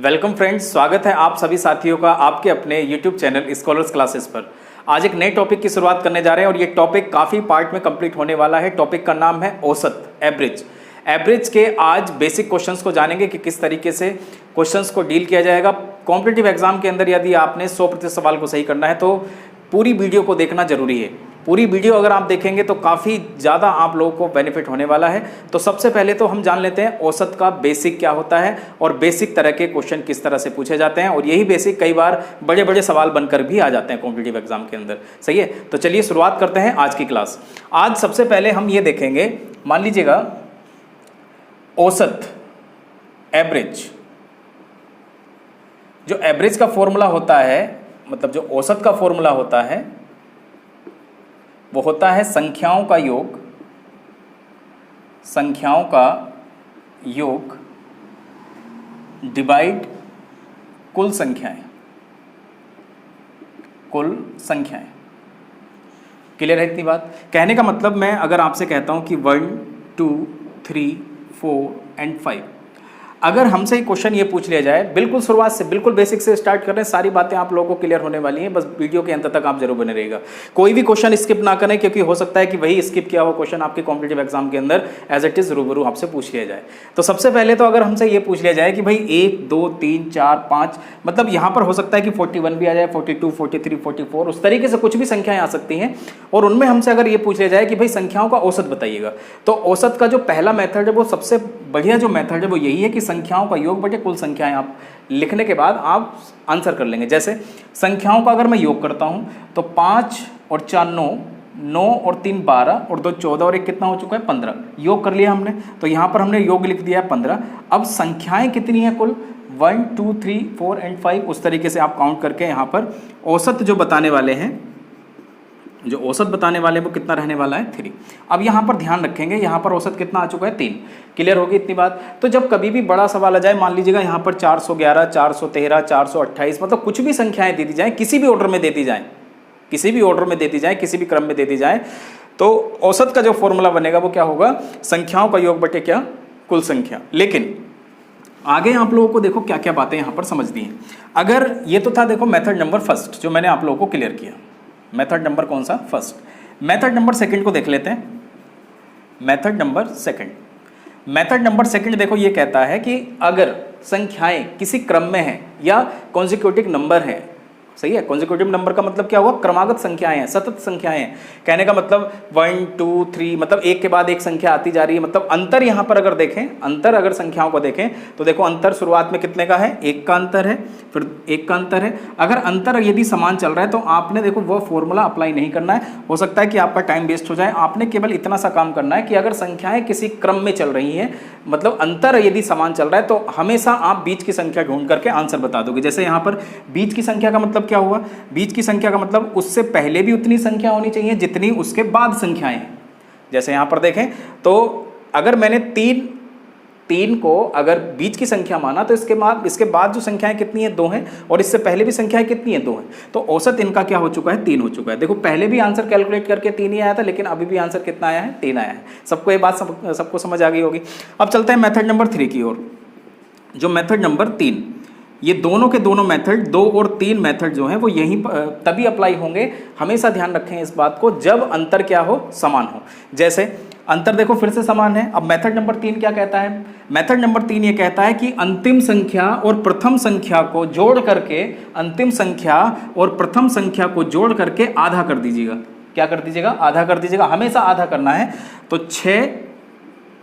Welcome friends, स्वागत है आप सभी साथियों का आपके अपने यूट्यूब चैनल स्कॉलर्स क्लासेस पर। आज एक नए टॉपिक की शुरुआत करने जा रहे हैं और ये टॉपिक काफ़ी पार्ट में कंप्लीट होने वाला है। टॉपिक का नाम है औसत, एवरेज। एवरेज के आज बेसिक क्वेश्चंस को जानेंगे कि किस तरीके से क्वेश्चंस को डील किया जाएगा। कॉम्पिटिटिव एग्जाम के अंदर यदि आपने 100% सवाल को सही करना है तो पूरी वीडियो को देखना जरूरी है। पूरी वीडियो अगर आप देखेंगे तो काफ़ी ज़्यादा आप लोगों को बेनिफिट होने वाला है। तो सबसे पहले तो हम जान लेते हैं औसत का बेसिक क्या होता है और बेसिक तरह के क्वेश्चन किस तरह से पूछे जाते हैं, और यही बेसिक कई बार बड़े बड़े सवाल बनकर भी आ जाते हैं कॉम्पिटिटिव एग्जाम के अंदर। सही है, तो चलिए शुरुआत करते हैं आज की क्लास। आज सबसे पहले हम ये देखेंगे, मान लीजिएगा औसत, एवरेज। जो एवरेज का फॉर्मूला होता है, मतलब जो औसत का फॉर्मूला होता है वो होता है संख्याओं का योग, संख्याओं का योग डिवाइड कुल संख्याएं, कुल संख्याएं। क्लियर है इतनी बात? कहने का मतलब मैं अगर आपसे कहता हूं कि 1 2 3 4 एंड 5, अगर हमसे क्वेश्चन ये पूछ लिया जाए, बिल्कुल शुरुआत से बिल्कुल बेसिक से स्टार्ट कर रहे हैं, सारी बातें आप लोगों को क्लियर होने वाली हैं, बस वीडियो के अंत तक आप जरूर बने रहिएगा। कोई भी क्वेश्चन स्किप ना करें, क्योंकि हो सकता है कि वही स्किप किया हुआ क्वेश्चन आपके कॉम्पिटिटिव एग्जाम के अंदर एज इट इज रूबरू आपसे पूछ लिया जाए। तो सबसे पहले तो अगर हमसे ये पूछ लिया जाए कि भाई 1 2 3 4 5, मतलब यहाँ पर हो सकता है कि 41 भी आ जाए, 42 43 44, उस तरीके से कुछ भी संख्याएं आ सकती हैं। और उनमें हमसे अगर ये पूछ लिया जाए कि भाई संख्याओं का औसत बताइएगा, तो औसत का जो पहला मेथड है वो सबसे बढ़िया जो मेथड है वो यही है कि संख्याओं का योग बटे कुल संख्याएं आप लिखने के बाद आप आंसर कर लेंगे। जैसे संख्याओं का अगर मैं योग करता हूं तो 5 और 4 9, 9 और 3 12 और 2 14 और 1 कितना हो चुका है 15। योग कर लिया हमने, तो यहां पर हमने योग लिख दिया है 15। अब संख्याएं कितनी है कुल 1 2 3 4 एंड 5, उस तरीके से आप काउंट करके यहां पर औसत जो बताने वाले हैं, जो औसत बताने वाले वो कितना रहने वाला है 3। अब यहाँ पर ध्यान रखेंगे, यहाँ पर औसत कितना आ चुका है 3। क्लियर होगी इतनी बात? तो जब कभी भी बड़ा सवाल आ जाए, मान लीजिएगा यहाँ पर 411 413 428, मतलब कुछ भी संख्याएं दे दी जाए, किसी भी ऑर्डर में दे दी जाए, किसी भी ऑर्डर में दे दी जाए, किसी भी क्रम में दे दी जाए, तो औसत का जो फॉर्मूला बनेगा वो क्या होगा, संख्याओं का योग बटे क्या, कुल संख्या। लेकिन आगे आप लोगों को देखो क्या क्या बातें यहाँ पर समझनी है। अगर ये तो था देखो मेथड नंबर फर्स्ट जो मैंने आप लोगों को क्लियर किया, मेथड नंबर कौन सा, फर्स्ट। मेथड नंबर सेकंड को देख लेते हैं। Method number second, method number second देखो ये कहता है कि अगर संख्याएं किसी क्रम में हैं या कॉन्जिक्यूटिव नंबर हैं, सही है, कॉन्जिक्यूटिव नंबर का मतलब क्या हुआ, क्रमागत संख्याएं हैं, सतत संख्याएं हैं। कहने का मतलब 1 2 3, मतलब एक के बाद एक संख्या आती जा रही है। मतलब अंतर यहाँ पर अगर देखें, अंतर अगर संख्याओं को देखें तो देखो अंतर शुरुआत में कितने का है, 1 का अंतर है, फिर 1 का अंतर है। अगर अंतर यदि समान चल रहा है तो आपने देखो वो फॉर्मूला अप्लाई नहीं करना है। हो सकता है कि आपका टाइम वेस्ट हो जाए। आपने केवल इतना सा काम करना है कि अगर संख्याएं किसी क्रम में चल रही हैं, मतलब अंतर यदि समान चल रहा है, तो हमेशा आप बीच की संख्या ढूंढ करके आंसर बता दोगे। जैसे यहाँ पर बीच की संख्या का मतलब क्या हुआ, बीच की संख्या का मतलब उससे पहले भी उतनी संख्या होनी चाहिए जितनी उसके बाद संख्याएं हैं। जैसे यहां पर देखें तो अगर मैंने 3 को अगर बीच की संख्या माना तो इसके बाद जो संख्याएं कितनी है, 2 हैं, और इससे पहले भी संख्याएं कितनी है, 2 हैं। तो औसत इनका क्या हो चुका है, 3 हो चुका है। देखो पहले भी आंसर कैलकुलेट करके 3 ही आया था, लेकिन अभी भी आंसर कितना आया है, 3 आया है। सबको ये बात सबको समझ आ गई होगी। अब चलते हैं मेथड नंबर 3 की ओर। जो मेथड नंबर 3, ये दोनों के दोनों मेथड, 2 और 3 मेथड जो हैं वो यहीं तभी अप्लाई होंगे, हमेशा ध्यान रखें इस बात को, जब अंतर क्या हो, समान हो। जैसे अंतर देखो फिर से समान है। अब मेथड नंबर 3 क्या कहता है, मेथड नंबर 3 ये कहता है कि अंतिम संख्या और प्रथम संख्या को जोड़ करके, अंतिम संख्या और प्रथम संख्या को जोड़ करके आधा कर दीजिएगा। क्या कर दीजिएगा, आधा कर दीजिएगा, हमेशा आधा करना है। तो 6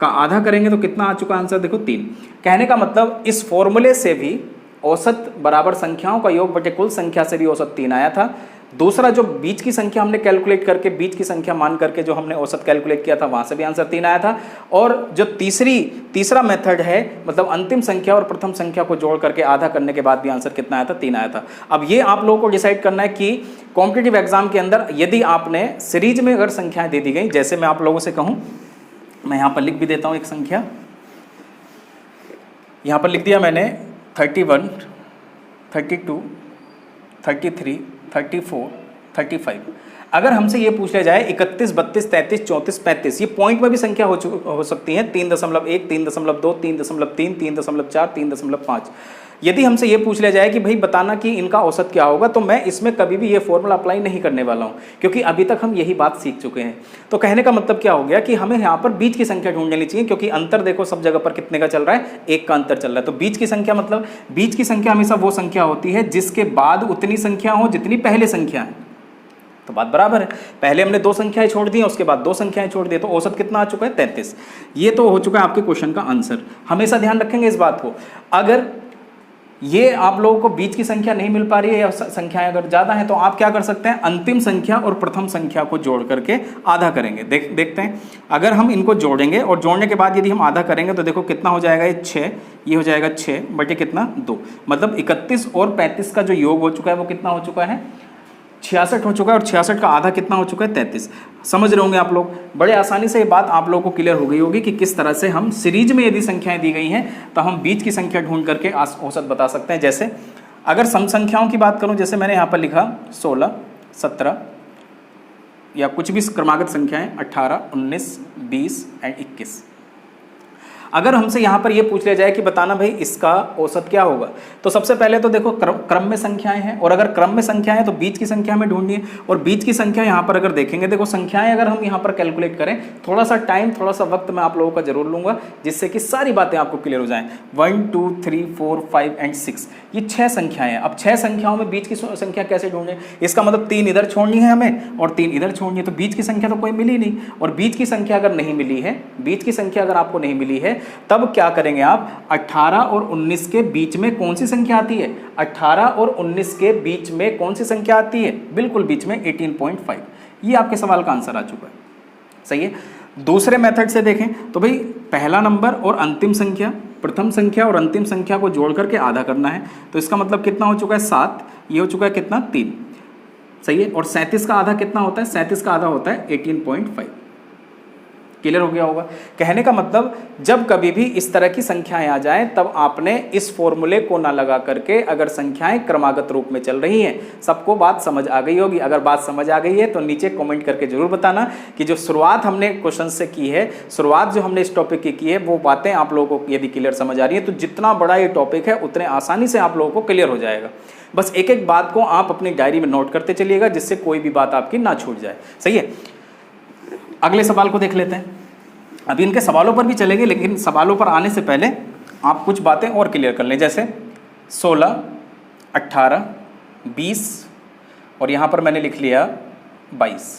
का आधा करेंगे तो कितना आ चुका आंसर, देखो 3। कहने का मतलब इस फॉर्मूले से भी औसत बराबर संख्याओं का योग बटे कुल संख्या से भी औसत 3 आया था। दूसरा जो बीच की संख्या हमने कैलकुलेट करके, बीच की संख्या मान करके जो हमने औसत कैलकुलेट किया था, वहां से भी आंसर 3 आया था। और जो तीसरा मेथड है, मतलब अंतिम संख्या और प्रथम संख्या को जोड़ करके आधा करने के बाद भी आंसर कितना आया था, 3 आया था। अब ये आप लोगों को डिसाइड करना है कि कॉम्पिटिटिव एग्जाम के अंदर यदि आपने सीरीज में अगर संख्याएं दे दी गई, जैसे मैं आप लोगों से कहूं, मैं यहाँ पर लिख भी देता हूँ एक संख्या, यहाँ पर लिख दिया मैंने 31 32 33 34 35। अगर हमसे ये पूछ लिया जाए 31 32 33 34 35, ये पॉइंट में भी संख्या हो सकती है, 3.1 3.2 3.3 3.4 3.5। यदि हमसे ये पूछ लिया जाए कि भाई बताना कि इनका औसत क्या होगा, तो मैं इसमें कभी भी ये फॉर्मूला अप्लाई नहीं करने वाला हूँ, क्योंकि अभी तक हम यही बात सीख चुके हैं। तो कहने का मतलब क्या हो गया कि हमें यहाँ पर बीच की संख्या ढूंढ लेनी चाहिए, क्योंकि अंतर देखो सब जगह पर कितने का चल रहा है, 1 का अंतर चल रहा है। तो बीच की संख्या मतलब बीच की संख्या हमेशा वो संख्या होती है जिसके बाद उतनी संख्या हो जितनी पहले संख्या है। तो बात बराबर है, पहले हमने 2 संख्याएं छोड़ दी, उसके बाद 2 संख्याएं छोड़ दी, तो औसत कितना आ चुका है 33। ये तो हो चुका है आपके क्वेश्चन का आंसर। हमेशा ध्यान रखेंगे इस बात को, अगर ये आप लोगों को बीच की संख्या नहीं मिल पा रही है या संख्याएं अगर ज़्यादा हैं, तो आप क्या कर सकते हैं, अंतिम संख्या और प्रथम संख्या को जोड़ करके आधा करेंगे। देखते हैं, अगर हम इनको जोड़ेंगे और जोड़ने के बाद यदि हम आधा करेंगे तो देखो कितना हो जाएगा, ये 6, ये हो जाएगा 6 बटे कितना 2, मतलब 31 और 35 का जो योग हो चुका है वो कितना हो चुका है 66 हो चुका है, और 66 का आधा कितना हो चुका है 33। समझ रहे होंगे आप लोग, बड़े आसानी से ये बात आप लोगों को क्लियर हो गई होगी कि किस तरह से हम सीरीज में यदि संख्याएं दी गई हैं तो हम बीच की संख्या ढूंढ करके औसत बता सकते हैं। जैसे अगर सम संख्याओं की बात करूं, जैसे मैंने यहाँ पर लिखा 16, 17 या कुछ भी क्रमागत संख्याएं 18, 19, 20 एंड 21। अगर हमसे यहाँ पर ये पूछ लिया जाए कि बताना भाई इसका औसत क्या होगा, तो सबसे पहले तो देखो क्रम में संख्याएं हैं, और अगर क्रम में संख्याएं हैं तो बीच की संख्या हमें ढूंढनी है। और बीच की संख्या यहाँ पर अगर देखेंगे, देखो संख्याएं अगर हम यहाँ पर कैलकुलेट करें, थोड़ा सा टाइम थोड़ा सा वक्त मैं आप लोगों का जरूर लूंगा, जिससे कि सारी बातें आपको क्लियर हो जाएं। 1, 2, 3, 4, 5 एंड 6, ये 6 संख्याएं हैं। अब 6 संख्याओं में बीच की संख्या कैसे ढूंढें, इसका मतलब 3 इधर छोड़नी है हमें और 3 इधर छोड़नी है, तो बीच की संख्या तो कोई मिली नहीं। और बीच की संख्या अगर नहीं मिली है, बीच की संख्या अगर आपको नहीं मिली है, तब क्या करेंगे आप, 18 और 19 के बीच में कौन सी संख्या आती है, 18 और 19 के बीच में कौन सी संख्या आती है, बिल्कुल बीच में 18.5। ये आपके सवाल का आंसर आ चुका है, सही है। दूसरे मेथड से देखें तो भाई पहला नंबर और अंतिम संख्या, प्रथम संख्या और अंतिम संख्या को जोड़ करके आधा करना है, तो इसका मतलब कितना हो चुका है 7, ये हो चुका है कितना 3, सही है। और 37 का आधा कितना होता है, 37 का आधा होता है 18.5। क्लियर हो गया होगा। कहने का मतलब जब कभी भी इस तरह की संख्याएं आ जाएं, तब आपने इस फॉर्मूले को ना लगा करके, अगर संख्याएं क्रमागत रूप में चल रही हैं, सबको बात समझ आ गई होगी। अगर बात समझ आ गई है तो नीचे कमेंट करके जरूर बताना कि जो शुरुआत हमने क्वेश्चन से की है, शुरुआत जो हमने इस टॉपिक की है, वो बातें आप लोगों को यदि क्लियर समझ आ रही है, तो जितना बड़ा ये टॉपिक है उतने आसानी से आप लोगों को क्लियर हो जाएगा। बस एक एक बात को आप अपनी डायरी में नोट करते चलिएगा, जिससे कोई भी बात आपकी ना छूट जाए, सही है। अगले सवाल को देख लेते हैं। अभी इनके सवालों पर भी चलेंगे, लेकिन सवालों पर आने से पहले आप कुछ बातें और क्लियर कर लें। जैसे 16, 18, 20 और यहाँ पर मैंने लिख लिया 22।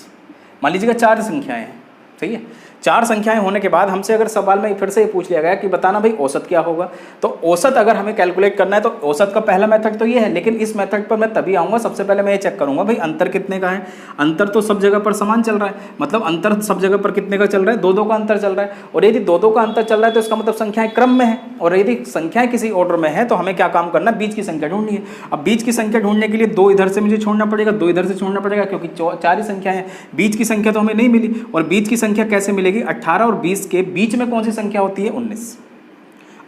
मान लीजिएगा 4 संख्याएं हैं, सही है। 4 संख्याएं होने के बाद हमसे अगर सवाल में फिर से ये पूछ लिया गया कि बताना भाई औसत क्या होगा, तो औसत अगर हमें कैलकुलेट करना है तो औसत का पहला मेथड तो ये है, लेकिन इस मेथड पर मैं तभी आऊँगा। सबसे पहले मैं ये चेक करूँगा भाई अंतर कितने का है। अंतर तो सब जगह पर समान चल रहा है, मतलब अंतर सब जगह पर कितने का चल रहा है, 2-2 का अंतर चल रहा है। और यदि 2-2 का अंतर चल रहा है तो इसका मतलब संख्याएं क्रम में है, और यदि संख्याएं किसी ऑर्डर में है तो हमें क्या काम करना है, बीच की संख्या ढूंढनी है। अब बीच की संख्या ढूंढने के लिए 2 इधर से मुझे छोड़ना पड़ेगा, 2 इधर से छोड़ना पड़ेगा, क्योंकि 4 ही संख्या है। बीच की संख्या तो हमें नहीं मिली, और बीच की संख्या कैसे मिलेगी, 18 और 20 के बीच में कौन सी संख्या होती है, 19।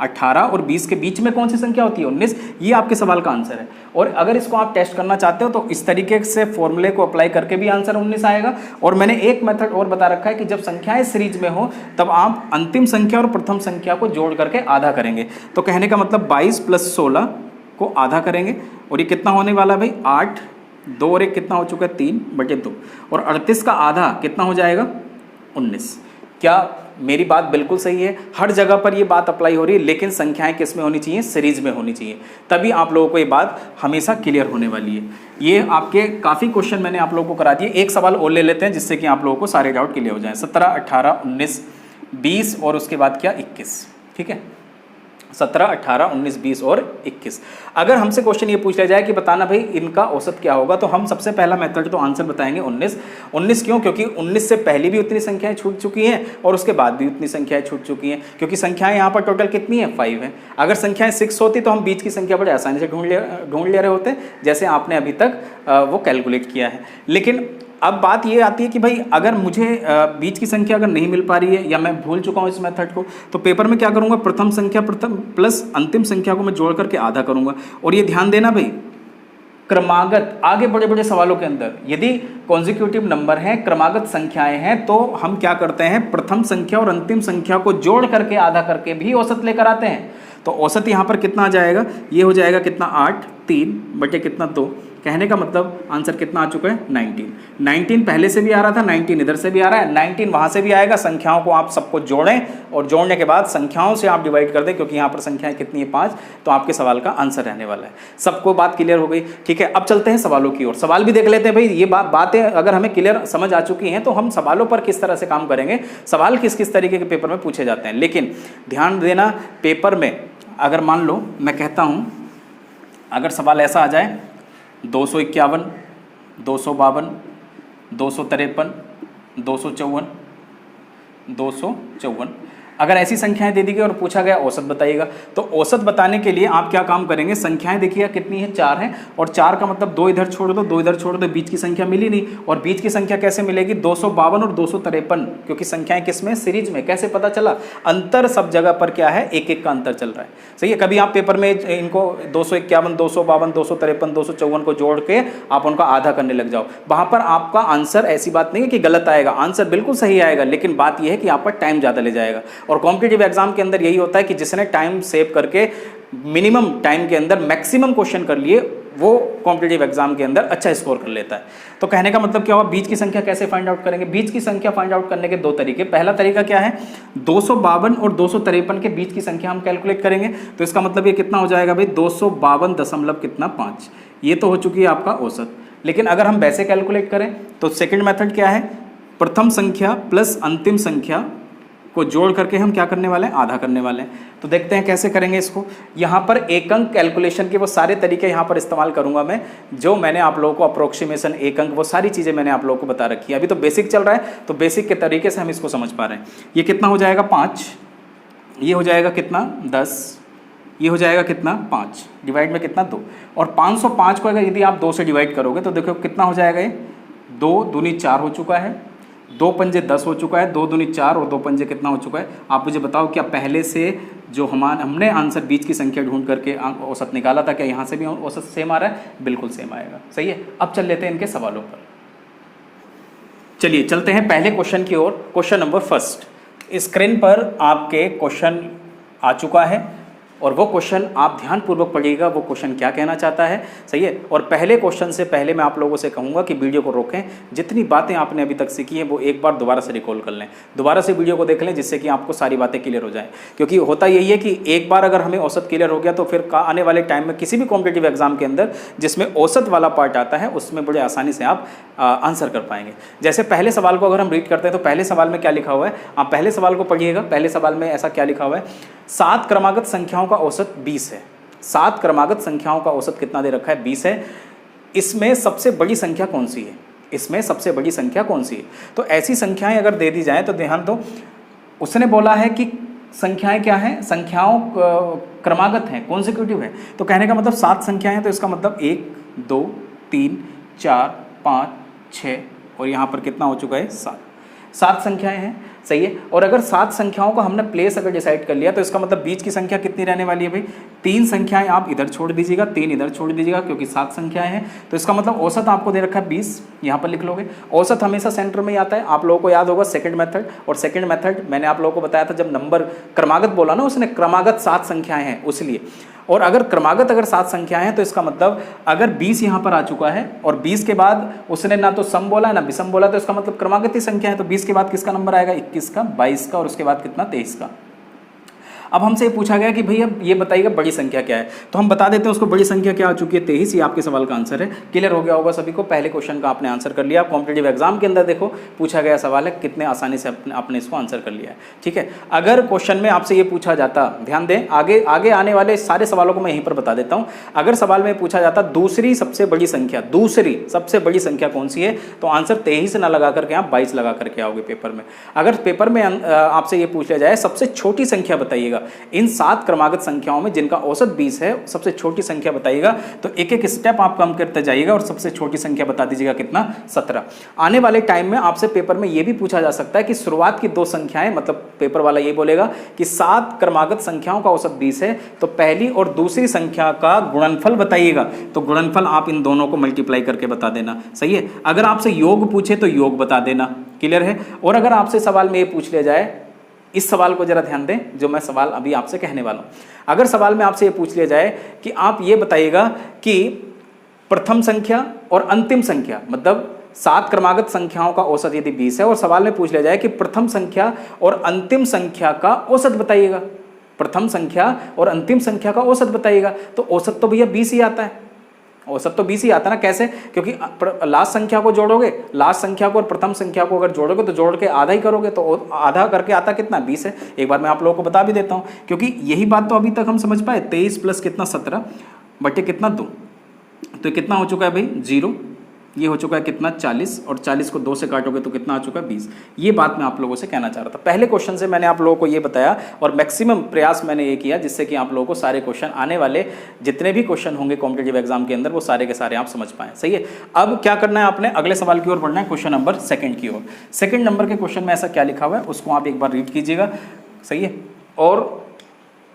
18 और 20 के बीच में कौन सी संख्या होती है, 19। ये आपके सवाल का आंसर है। और अगर इसको आप टेस्ट करना चाहते हो तो इस तरीके से फॉर्मूले को अप्लाई करके भी आंसर 19 आएगा। और मैंने एक मेथड और बता रखा है कि जब संख्याएं सीरीज में हो तब आप अंतिम संख्या और प्रथम संख्या को जोड़ करके आधा करेंगे। तो कहने का मतलब 22 + 16 को आधा करेंगे, और ये कितना होने वाला भाई 8, 2 और 1 कितना हो चुका है 3/2, और 38 का आधा कितना हो जाएगा 19। क्या मेरी बात बिल्कुल सही है? हर जगह पर ये बात अप्लाई हो रही है, लेकिन संख्याएं किस में होनी चाहिए, सीरीज में होनी चाहिए, तभी आप लोगों को ये बात हमेशा क्लियर होने वाली है। ये आपके काफ़ी क्वेश्चन मैंने आप लोगों को करा दिए। एक सवाल और ले लेते हैं जिससे कि आप लोगों को सारे डाउट क्लियर हो जाएं। 17, 18, 19, 20 और उसके बाद क्या 21, ठीक है। 17, 18, 19, 20 और 21। अगर हमसे क्वेश्चन ये पूछ लिया जाए कि बताना भाई इनका औसत क्या होगा, तो हम सबसे पहला मेथड तो आंसर बताएंगे 19। 19 क्यों? क्योंकि 19 से पहले भी उतनी संख्याएं छूट चुकी हैं और उसके बाद भी उतनी संख्याएं छूट चुकी हैं, क्योंकि संख्याएं यहाँ पर टोटल कितनी है 5 है। अगर संख्याएं 6 होती तो हम बीच की संख्या बड़े आसानी से ढूंढ ले रहे होते, जैसे आपने अभी तक वो कैलकुलेट किया है। लेकिन अब बात ये आती है कि भाई अगर मुझे बीच की संख्या अगर नहीं मिल पा रही है या मैं भूल चुका हूँ इस मेथड को, तो पेपर में क्या करूँगा, प्रथम संख्या प्रथम प्लस अंतिम संख्या को मैं जोड़ करके आधा करूँगा। और ये ध्यान देना भाई, क्रमागत आगे बड़े बड़े सवालों के अंदर यदि कॉन्जिक्यूटिव नंबर हैं, क्रमागत संख्याएं हैं, तो हम क्या करते हैं, प्रथम संख्या और अंतिम संख्या को जोड़ करके आधा करके भी औसत लेकर आते हैं। तो औसत यहाँ पर कितना आ जाएगा, ये हो जाएगा कितना 8, 3 बटे कितना 2। कहने का मतलब आंसर कितना आ चुका है 19। 19 पहले से भी आ रहा था, 19 इधर से भी आ रहा है, 19 वहाँ से भी आएगा। संख्याओं को आप सबको जोड़ें और जोड़ने के बाद संख्याओं से आप डिवाइड कर दें, क्योंकि यहाँ पर संख्याएं कितनी है 5, तो आपके सवाल का आंसर रहने वाला है। सबको बात क्लियर हो गई? ठीक है, अब चलते हैं सवालों की ओर। सवाल भी देख लेते हैं भाई। ये बातें अगर हमें क्लियर समझ आ चुकी हैं तो हम सवालों पर किस तरह से काम करेंगे, सवाल किस किस तरीके के पेपर में पूछे जाते हैं। लेकिन ध्यान देना, पेपर में अगर मान लो मैं कहता हूँ, अगर सवाल ऐसा आ जाए 251, 252, 253, 254, 254, अगर ऐसी संख्याएं दे दी गई और पूछा गया औसत बताइएगा, तो औसत बताने के लिए आप क्या काम करेंगे, संख्याएं देखिएगा कितनी है, 4 है, और 4 का मतलब 2 इधर छोड़ दो, 2 इधर छोड़ दो, बीच की संख्या मिली नहीं। और बीच की संख्या कैसे मिलेगी, 252 और 253, क्योंकि संख्याएं किस में, सीरीज में। कैसे पता चला, अंतर सब जगह पर क्या है, एक एक का अंतर चल रहा है। सही है, कभी आप पेपर में इनको 251, 252, 253, 254 को जोड़ के आप उनका आधा करने लग जाओ, वहां पर आपका आंसर ऐसी बात नहीं है कि गलत आएगा, आंसर बिल्कुल सही आएगा, लेकिन बात यह है कि आप पर टाइम ज़्यादा ले जाएगा। और कॉम्पिटिटिव एग्जाम के अंदर यही होता है कि जिसने टाइम सेव करके मिनिमम टाइम के अंदर मैक्सिमम क्वेश्चन कर लिए, वो कॉम्पिटिटिव एग्जाम के अंदर अच्छा स्कोर कर लेता है। तो कहने का मतलब क्या हुआ, बीच की संख्या कैसे फाइंड आउट करेंगे। बीच की संख्या फाइंड आउट करने के 2 तरीके। पहला तरीका क्या है, 252 और 253 के बीच की संख्या हम कैलकुलेट करेंगे। तो इसका मतलब ये कितना हो जाएगा भाई, 252 दशमलव कितना 5। ये तो हो चुकी है आपका औसत। लेकिन अगर हम वैसे कैलकुलेट करें तो सेकेंड मेथड क्या है, प्रथम संख्या प्लस अंतिम संख्या को जोड़ करके हम क्या करने वाले हैं, आधा करने वाले हैं। तो देखते हैं कैसे करेंगे इसको। यहाँ पर एक अंक कैलकुलेशन के वो सारे तरीके यहाँ पर इस्तेमाल करूंगा मैं, जो मैंने आप लोगों को अप्रोक्सीमेशन, एक अंक, वो सारी चीज़ें मैंने आप लोगों को बता रखी है। अभी तो बेसिक चल रहा है, तो बेसिक के तरीके से हम इसको समझ पा रहे हैं। ये कितना हो जाएगा 5, ये हो जाएगा कितना 10, ये हो जाएगा कितना 5, डिवाइड में कितना 2। और 505 को अगर यदि आप 2 से डिवाइड करोगे तो देखो कितना हो जाएगा, ये 2 दूनी 4 हो चुका है, 2 पंजे 10 हो चुका है, 2 दूनी 4 और 2 पंजे कितना हो चुका है। आप मुझे बताओ, क्या पहले से जो हमने आंसर बीच की संख्या ढूंढ करके औसत निकाला था, क्या यहाँ से भी औसत सेम आ रहा है? बिल्कुल सेम आएगा। सही है, अब चल लेते हैं इनके सवालों पर। चलिए चलते हैं पहले क्वेश्चन की ओर। क्वेश्चन नंबर फर्स्ट, स्क्रीन पर आपके क्वेश्चन आ चुका है और वो क्वेश्चन आप ध्यानपूर्वक पढ़िएगा, वो क्वेश्चन क्या कहना चाहता है। सही है, और पहले क्वेश्चन से पहले मैं आप लोगों से कहूँगा कि वीडियो को रोकें, जितनी बातें आपने अभी तक सीखी हैं वो एक बार दोबारा से रिकॉल कर लें, दोबारा से वीडियो को देख लें, जिससे कि आपको सारी बातें क्लियर हो जाएं। क्योंकि होता यही है कि एक बार अगर हमें औसत क्लियर हो गया तो फिर आने वाले टाइम में किसी भी कॉम्पिटिटिव एग्जाम के अंदर जिसमें औसत वाला पार्ट आता है, उसमें बड़े आसानी से आप आंसर कर पाएंगे। जैसे पहले सवाल को अगर हम रीड करते हैं तो पहले सवाल में क्या लिखा हुआ है, आप पहले सवाल को पढ़िएगा। पहले सवाल में ऐसा क्या लिखा हुआ है, 7 क्रमागत संख्याओं का औसत 20 है। 7 क्रमागत संख्याओं का औसत कितना दे रखा है, 20 है। इसमें सबसे बड़ी संख्या कौन सी है, इसमें सबसे बड़ी संख्या कौन सी है। तो ऐसी संख्याएं अगर दे दी जाए तो ध्यान दो, उसने बोला है कि संख्याएं क्या हैं, संख्याओं क्रमागत हैं, कॉन्सेक्यूटिव है। तो कहने का मतलब 7 संख्याएं हैं, तो इसका मतलब 1 2 3 4 5 6 और यहाँ पर कितना हो चुका है 7 संख्याएं हैं। सही है, और अगर 7 संख्याओं का हमने प्लेस अगर डिसाइड कर लिया तो इसका मतलब बीच की संख्या कितनी रहने वाली है भाई, 3 संख्याएं आप इधर छोड़ दीजिएगा, 3 इधर छोड़ दीजिएगा, क्योंकि 7 संख्याएं हैं। तो इसका मतलब औसत आपको दे रखा है 20, यहाँ पर लिख लोगे। औसत हमेशा सेंटर में ही आता है, आप लोगों को याद होगा सेकंड मेथड। और सेकंड मेथड मैंने आप लोगों को बताया था, जब नंबर क्रमागत बोला ना उसने, क्रमागत 7 संख्याएं हैं उसलिए। और अगर क्रमागत अगर 7 संख्याएं हैं तो इसका मतलब अगर 20 यहाँ पर आ चुका है और 20 के बाद उसने ना तो सम बोला है ना विषम बोला, तो इसका मतलब क्रमागत ही संख्या है। तो 20 के बाद किसका नंबर आएगा, 21 का, 22 का और उसके बाद कितना 23 का। अब हमसे पूछा गया कि भैया ये बताइएगा बड़ी संख्या क्या है, तो हम बता देते हैं उसको। बड़ी संख्या क्या आ चुकी है, 23। ये आपके सवाल का आंसर है। क्लियर हो गया होगा सभी को, पहले क्वेश्चन का आपने आंसर कर लिया। कॉम्पिटिटिव एग्जाम के अंदर देखो पूछा गया सवाल है, कितने आसानी से आपने इसको आंसर कर लिया है। ठीक है, अगर क्वेश्चन में आपसे ये पूछा जाता, ध्यान दें, आगे आने वाले सारे सवालों को मैं यहीं पर बता देता हूँ। अगर सवाल में पूछा जाता दूसरी सबसे बड़ी संख्या, दूसरी सबसे बड़ी संख्या कौन सी है, तो आंसर 23 ना लगा करके आप 22 लगा करके आओगे पेपर में। अगर पेपर में आपसे ये पूछ लिया जाए सबसे छोटी संख्या बताइएगा इन 7 क्रमागत संख्याओं में जिनका औसत 20 है, सबसे छोटी संख्या बताइएगा, तो एक एक स्टेप आप कम करते जाइएगा और सबसे छोटी संख्या बता दीजिएगा कितना, 17। आने वाले टाइम में आपसे पेपर में यह भी पूछा जा सकता है कि शुरुआत की 2 संख्याएं, मतलब पेपर वाला ये बोलेगा कि 7 क्रमागत संख्याओं का औसत 20 है, तो पहली और दूसरी संख्या का गुणनफल बताइएगा। तो गुणनफल आप इन दोनों को मल्टीप्लाई करके बता देना। सही है, अगर आपसे योग पूछे तो योग बता देना। क्लियर है। और अगर आपसे सवाल में ये पूछ लिया जाए इस सवाल को जरा ध्यान दें जो मैं सवाल अभी आपसे कहने वाला हूँ। अगर सवाल में आपसे ये पूछ लिया जाए कि आप ये बताइएगा कि प्रथम संख्या और अंतिम संख्या, मतलब 7 क्रमागत संख्याओं का औसत यदि 20 है और सवाल में पूछ लिया जाए कि प्रथम संख्या और अंतिम संख्या का औसत बताइएगा, प्रथम संख्या और अंतिम संख्या का औसत बताइएगा, तो औसत तो भैया 20 ही आता है, औसत तो 20 ही आता है ना। कैसे? क्योंकि लास्ट संख्या को जोड़ोगे, लास्ट संख्या को और प्रथम संख्या को अगर जोड़ोगे तो जोड़ के आधा ही करोगे, तो आधा करके आता कितना? 20 है। एक बार मैं आप लोगों को बता भी देता हूँ, क्योंकि यही बात तो अभी तक हम समझ पाए। 23 प्लस कितना 17 बटे कितना 2, तो कितना हो चुका है भाई 0, ये हो चुका है कितना 40, और 40 को 2 से काटोगे तो कितना आ चुका है 20। ये बात मैं आप लोगों से कहना चाह रहा था। पहले क्वेश्चन से मैंने आप लोगों को ये बताया और मैक्सिमम प्रयास मैंने ये किया जिससे कि आप लोगों को सारे क्वेश्चन, आने वाले जितने भी क्वेश्चन होंगे कॉम्पिटेटिव एग्जाम के अंदर, वो सारे के सारे आप समझ पाएं। सही है। अब क्या करना है आपने? अगले सवाल की ओर बढ़ना है, क्वेश्चन नंबर 2 की ओर। 2 नंबर के क्वेश्चन में ऐसा क्या लिखा हुआ है उसको आप एक बार रीड कीजिएगा। सही है, और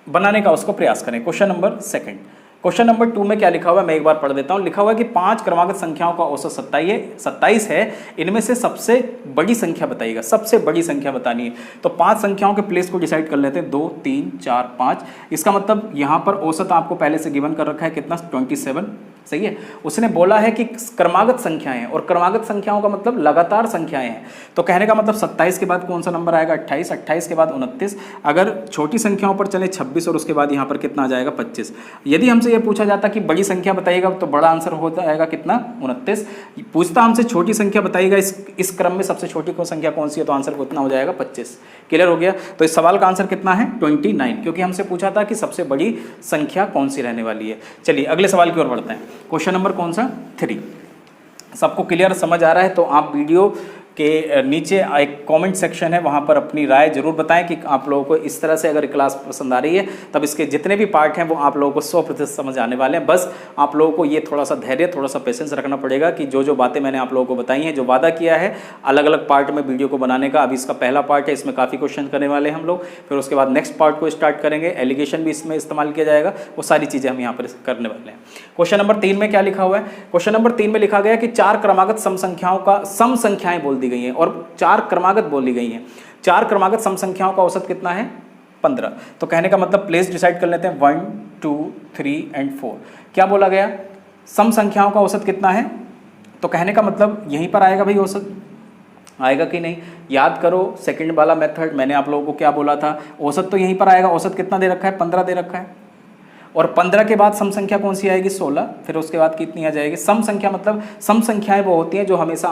बनाने का उसको प्रयास करें। क्वेश्चन नंबर 2, क्वेश्चन नंबर 2 में क्या लिखा हुआ है मैं एक बार पढ़ देता हूं। लिखा हुआ है कि 5 क्रमागत संख्याओं का औसत 27 है, इनमें से सबसे बड़ी संख्या बताइएगा, सबसे बड़ी संख्या बतानी है। तो 5 संख्याओं के प्लेस को डिसाइड कर लेते हैं, 2 3 4 5। इसका मतलब यहां पर औसत आपको पहले से गिवन कर रखा है कितना 27। सही है। उसने बोला है कि क्रमागत संख्याएं हैं, और क्रमागत संख्याओं का मतलब लगातार संख्याएं हैं। तो कहने का मतलब 27 के बाद कौन सा नंबर आएगा? 28, 28 के बाद 29, अगर छोटी संख्याओं पर चले 26, और उसके बाद यहाँ पर कितना आ जाएगा 25। यदि हमसे ये पूछा जाता कि बड़ी संख्या बताइएगा तो बड़ा आंसर हो जाएगा कितना 29। पूछता हमसे छोटी संख्या बताइएगा, इस क्रम में सबसे छोटी संख्या कौन सी है, तो आंसर कितना हो जाएगा 25। क्लियर हो गया? तो इस सवाल का आंसर कितना है 29, क्योंकि हमसे पूछा था कि सबसे बड़ी संख्या कौन सी रहने वाली है। चलिए अगले सवाल की ओर बढ़ते हैं। क्वेश्चन नंबर कौन सा? 3। सबको क्लियर समझ आ रहा है तो आप वीडियो के नीचे एक कमेंट सेक्शन है, वहाँ पर अपनी राय जरूर बताएं कि आप लोगों को इस तरह से अगर क्लास पसंद आ रही है, तब इसके जितने भी पार्ट हैं वो आप लोगों को 100% समझ आने वाले हैं। बस आप लोगों को ये थोड़ा सा धैर्य, थोड़ा सा पेशेंस रखना पड़ेगा कि जो जो बातें मैंने आप लोगों को बताई हैं, जो वादा किया है अलग अलग पार्ट में वीडियो को बनाने का, अभी इसका पहला पार्ट है, इसमें काफ़ी क्वेश्चन करने वाले हैं हम लोग, फिर उसके बाद नेक्स्ट पार्ट को स्टार्ट करेंगे, एलिगेशन भी इसमें इस्तेमाल किया जाएगा, वो सारी चीज़ें हम यहाँ पर करने वाले हैं। क्वेश्चन नंबर 3 में क्या लिखा हुआ है? क्वेश्चन नंबर 3 में लिखा गया कि 4 क्रमागत सम संख्याओं का सम संख्याएं बोल दी गई हैं, और 4 क्रमागत बोली गई हैं। 4 क्रमागत सम संख्याओं का औसत कितना है? 15। तो कहने का मतलब प्लेस डिसाइड कर लेते हैं, 1 2 3 एंड 4। क्या बोला गया? सम संख्याओं का औसत कितना है? तो कहने का मतलब यहीं पर आएगा भाई, औसत आएगा कि नहीं? याद करो सेकंड वाला मेथड, मैंने आप लोगों को क्या बोला था? औसत तो यहीं पर आएगा। औसत कितना दे रखा है? 15 दे रखा है, और 15 के बाद सम संख्या कौन सी आएगी? 16। फिर उसके बाद कितनी आ जाएगी? सम संख्या मतलब सम संख्याएं वो होती हैं जो हमेशा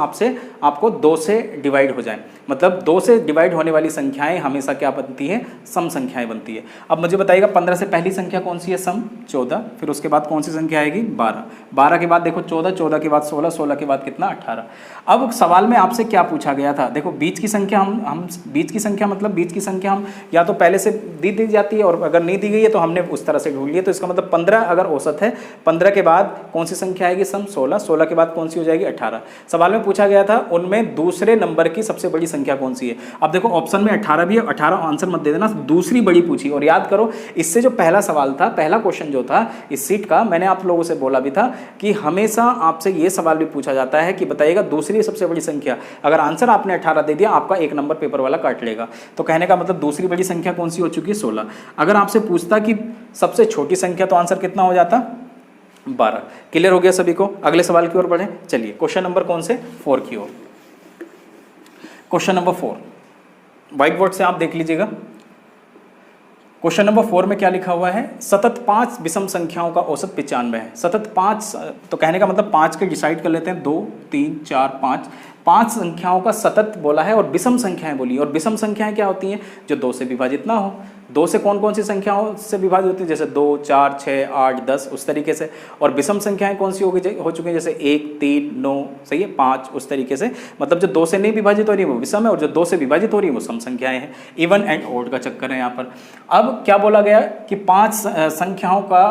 आपको 2 से डिवाइड हो जाए, मतलब 2 से डिवाइड होने वाली संख्याएं हमेशा क्या बनती है? सम संख्याएं बनती है। अब मुझे बताइएगा 15 से पहली संख्या कौन सी है? सम 14। फिर उसके बाद कौन सी संख्या आएगी? 12। 12 के बाद देखो 14, 14 के बाद 16, 16 के बाद कितना? 18। अब सवाल में आपसे क्या पूछा गया था? देखो बीच की संख्या हम बीच की संख्या मतलब बीच की संख्या हम या तो पहले से दी जाती है, और अगर नहीं दी गई है तो हमने उस तरह से ढूंढ लिया। तो इसका मतलब 15 अगर औसत है, 15 के बाद कौन सी संख्या आएगी? सम 16। 16 के बाद कौन सी हो जाएगी? 18। सवाल में पूछा गया था उनमें दूसरे नंबर की सबसे बड़ी संख्या कौन सी है? अब देखो ऑप्शन में 18 भी है, 18 आंसर मत दे देना, दूसरी बड़ी पूछी। और याद करो इससे जो पहला सवाल था, पहला क्वेश्चन जो था इस सीट का, मैंने आप लोगों से बोला भी था कि हमेशा आपसे ये सवाल भी पूछा जाता है कि बताइएगा दूसरी सबसे बड़ी संख्या। अगर आंसर आपने 18 दे दिया, आपका 1 नंबर पेपर वाला काट लेगा। तो कहने का मतलब दूसरी बड़ी संख्या कौन सी हो चुकी है? 16। अगर आपसे पूछता कि सबसे छोटी संख्या, तो आंसर कितना हो जाता? 12। क्लियर हो गया सभी को? अगले सवाल की ओर बढ़े। चलिए क्वेश्चन नंबर कौन से? 4 की ओर। क्वेश्चन नंबर 4 व्हाइट बोर्ड से आप देख लीजिएगा। क्वेश्चन नंबर 4 में क्या लिखा हुआ है? सतत 5 विषम संख्याओं का औसत 95 है। सतत 5, तो कहने का मतलब 5 के डिसाइड कर लेते हैं, 2 3 4 5। 5 संख्याओं का सतत बोला है और विषम संख्याएं बोली। और विषम संख्याएं क्या होती हैं? जो 2 से विभाजित ना हो। 2 से कौन कौन सी संख्याओं से विभाजित होती है? जैसे 2 4 6 8 10, उस तरीके से। और विषम संख्याएं कौन सी हो चुकी हैं? जैसे 1 3 9, सही है, 5, उस तरीके से। मतलब जो 2 से नहीं विभाजित हो रही है वो विषम है, और जो 2 से विभाजित हो रही है वो सम संख्याएं हैं। इवन एंड ऑड का चक्कर है यहाँ पर। अब क्या बोला गया कि 5 संख्याओं का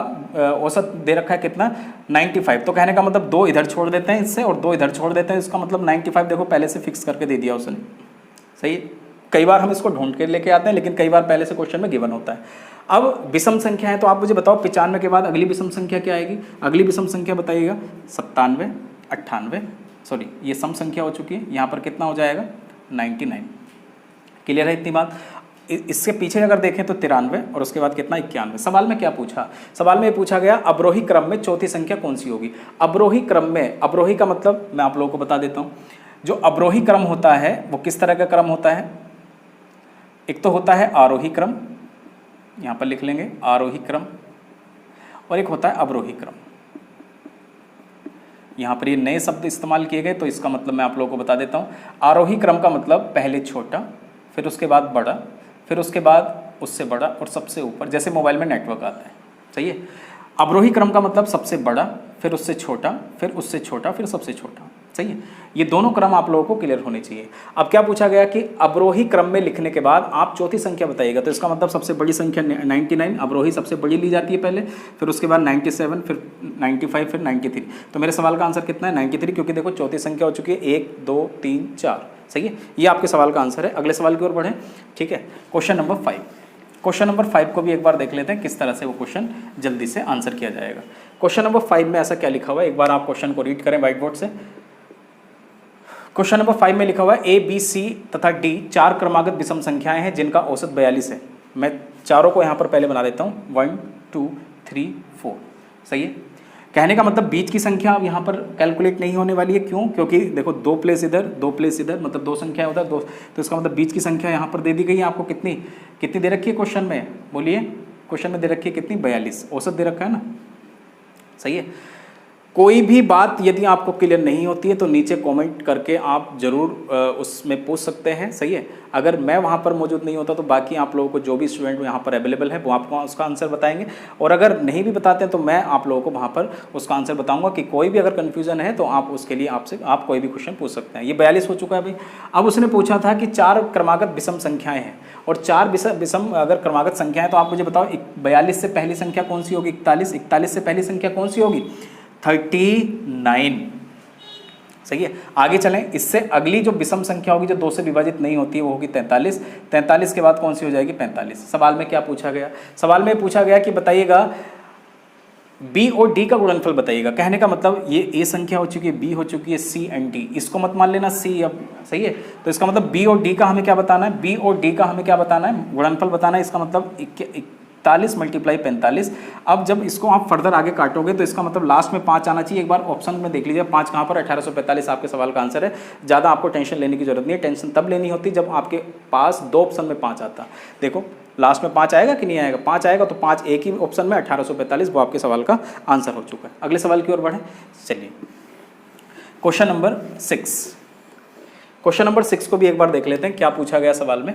औसत दे रखा है कितना? 95। तो कहने का मतलब 2 इधर छोड़ देते हैं इससे, और 2 इधर छोड़ देते हैं, इसका मतलब 95 देखो पहले से फिक्स करके दे दिया उसने। सही है। कई बार हम इसको ढूंढ के लेके आते हैं, लेकिन कई बार पहले से क्वेश्चन में गिवन होता है। अब विषम संख्या है, तो आप मुझे बताओ 95 के बाद अगली विषम संख्या क्या आएगी? अगली विषम संख्या बताइएगा। 97 98, सॉरी ये सम संख्या हो चुकी है, यहाँ पर कितना हो जाएगा? 99। क्लियर है इतनी बात? इसके पीछे अगर देखें तो 93 और उसके बाद कितना 91। सवाल में क्या पूछा, सवाल में ये पूछा गया अवरोही क्रम में चौथी संख्या कौन सी होगी। अवरोही क्रम में, अवरोही का मतलब मैं आप लोगों को बता देता हूँ। जो अवरोही क्रम होता है वो किस तरह का क्रम होता है, एक तो होता है आरोही क्रम, यहाँ पर लिख लेंगे आरोही क्रम, और एक होता है अवरोही क्रम। यहाँ पर ये नए शब्द इस्तेमाल किए गए तो इसका मतलब मैं आप लोगों को बता देता हूँ। आरोही क्रम का मतलब पहले छोटा, फिर उसके बाद बड़ा, फिर उसके बाद उससे बड़ा और सबसे ऊपर, जैसे मोबाइल में नेटवर्क आता है, सही है। अवरोही क्रम का मतलब सबसे बड़ा, फिर उससे छोटा, फिर उससे छोटा, फिर सबसे छोटा, सही है। ये दोनों क्रम आप लोगों को क्लियर होने चाहिए। अब क्या पूछा गया कि अवरोही क्रम में लिखने के बाद आप चौथी संख्या बताइएगा, तो इसका मतलब सबसे बड़ी संख्या 99, अवरोही सबसे बड़ी ली जाती है पहले, फिर उसके बाद 97, फिर 95, फिर 93। तो मेरे सवाल का आंसर कितना है 93, क्योंकि देखो चौथी संख्या हो चुकी है 1 2 3 4, सही है। ये आपके सवाल का आंसर है। अगले सवाल की ओर बढ़ें, ठीक है। क्वेश्चन नंबर 5, क्वेश्चन नंबर 5 को भी एक बार देख लेते हैं किस तरह से वो क्वेश्चन जल्दी से आंसर किया जाएगा। क्वेश्चन नंबर 5 में ऐसा क्या लिखा हुआ है, एक बार आप क्वेश्चन को रीड करें व्हाइट बोर्ड से। क्वेश्चन नंबर 5 में लिखा हुआ है ए बी सी तथा डी 4 क्रमागत विषम संख्याएं हैं जिनका औसत 42 है। मैं चारों को यहाँ पर पहले बना देता हूँ, 1 2 3 4, सही है। कहने का मतलब बीच की संख्या अब यहाँ पर कैलकुलेट नहीं होने वाली है, क्यों, क्योंकि देखो 2 प्लेस इधर 2 प्लेस इधर, मतलब 2 संख्या उधर 2, तो इसका मतलब बीच की संख्या यहाँ पर दे दी गई है आपको। कितनी कितनी दे रखी है क्वेश्चन में, बोलिए, क्वेश्चन में दे रखी है कितनी, 42, औसत दे रखा है ना, सही है। कोई भी बात यदि आपको क्लियर नहीं होती है तो नीचे कमेंट करके आप ज़रूर उसमें पूछ सकते हैं, सही है। अगर मैं वहाँ पर मौजूद नहीं होता तो बाकी आप लोगों को जो भी स्टूडेंट यहाँ पर अवेलेबल है वो आपको उसका आंसर बताएंगे, और अगर नहीं भी बताते हैं तो मैं आप लोगों को वहाँ पर उसका आंसर बताऊँगा कि कोई भी अगर कन्फ्यूज़न है तो आप उसके लिए आपसे आप कोई भी क्वेश्चन पूछ सकते हैं। ये 42 हो चुका है भाई। अब उसने पूछा था कि 4 क्रमागत विषम संख्याएँ हैं, और 4 विषम अगर क्रमागत संख्याएँ, तो आप मुझे बताओ 42 से पहली संख्या कौन सी होगी, 41, 41 से पहली संख्या कौन सी होगी, 39, सही है। आगे चलें, इससे अगली जो विषम संख्या होगी जो 2 से विभाजित नहीं होती है वो होगी 43, 43 के बाद कौन सी हो जाएगी, 45। सवाल में क्या पूछा गया, सवाल में पूछा गया कि बताइएगा बी और डी का गुणनफल बताइएगा। कहने का मतलब ये ए संख्या हो चुकी है, बी हो चुकी है, सी एंड डी, इसको मत मान लेना सी अब, सही है। तो इसका मतलब बी और डी का हमें क्या बताना है, बी और डी का हमें क्या बताना है, गुणनफल बताना है। इसका मतलब 41 × 45। अब जब इसको आप फर्दर आगे काटोगे तो इसका मतलब लास्ट में 5 आना चाहिए। एक बार ऑप्शन में देख लीजिए 5 कहाँ पर, 1845 आपके सवाल का आंसर है। ज़्यादा आपको टेंशन लेने की जरूरत नहीं है, टेंशन तब लेनी होती जब आपके पास 2 ऑप्शन में 5 आता। देखो लास्ट में 5 आएगा कि नहीं आएगा, 5 आएगा तो 5 एक ही ऑप्शन में 1845, वो आपके सवाल का आंसर हो चुका है। अगले सवाल की ओर बढ़ें, चलिए क्वेश्चन नंबर 6। क्वेश्चन नंबर 6 को भी एक बार देख लेते हैं क्या पूछा गया सवाल में।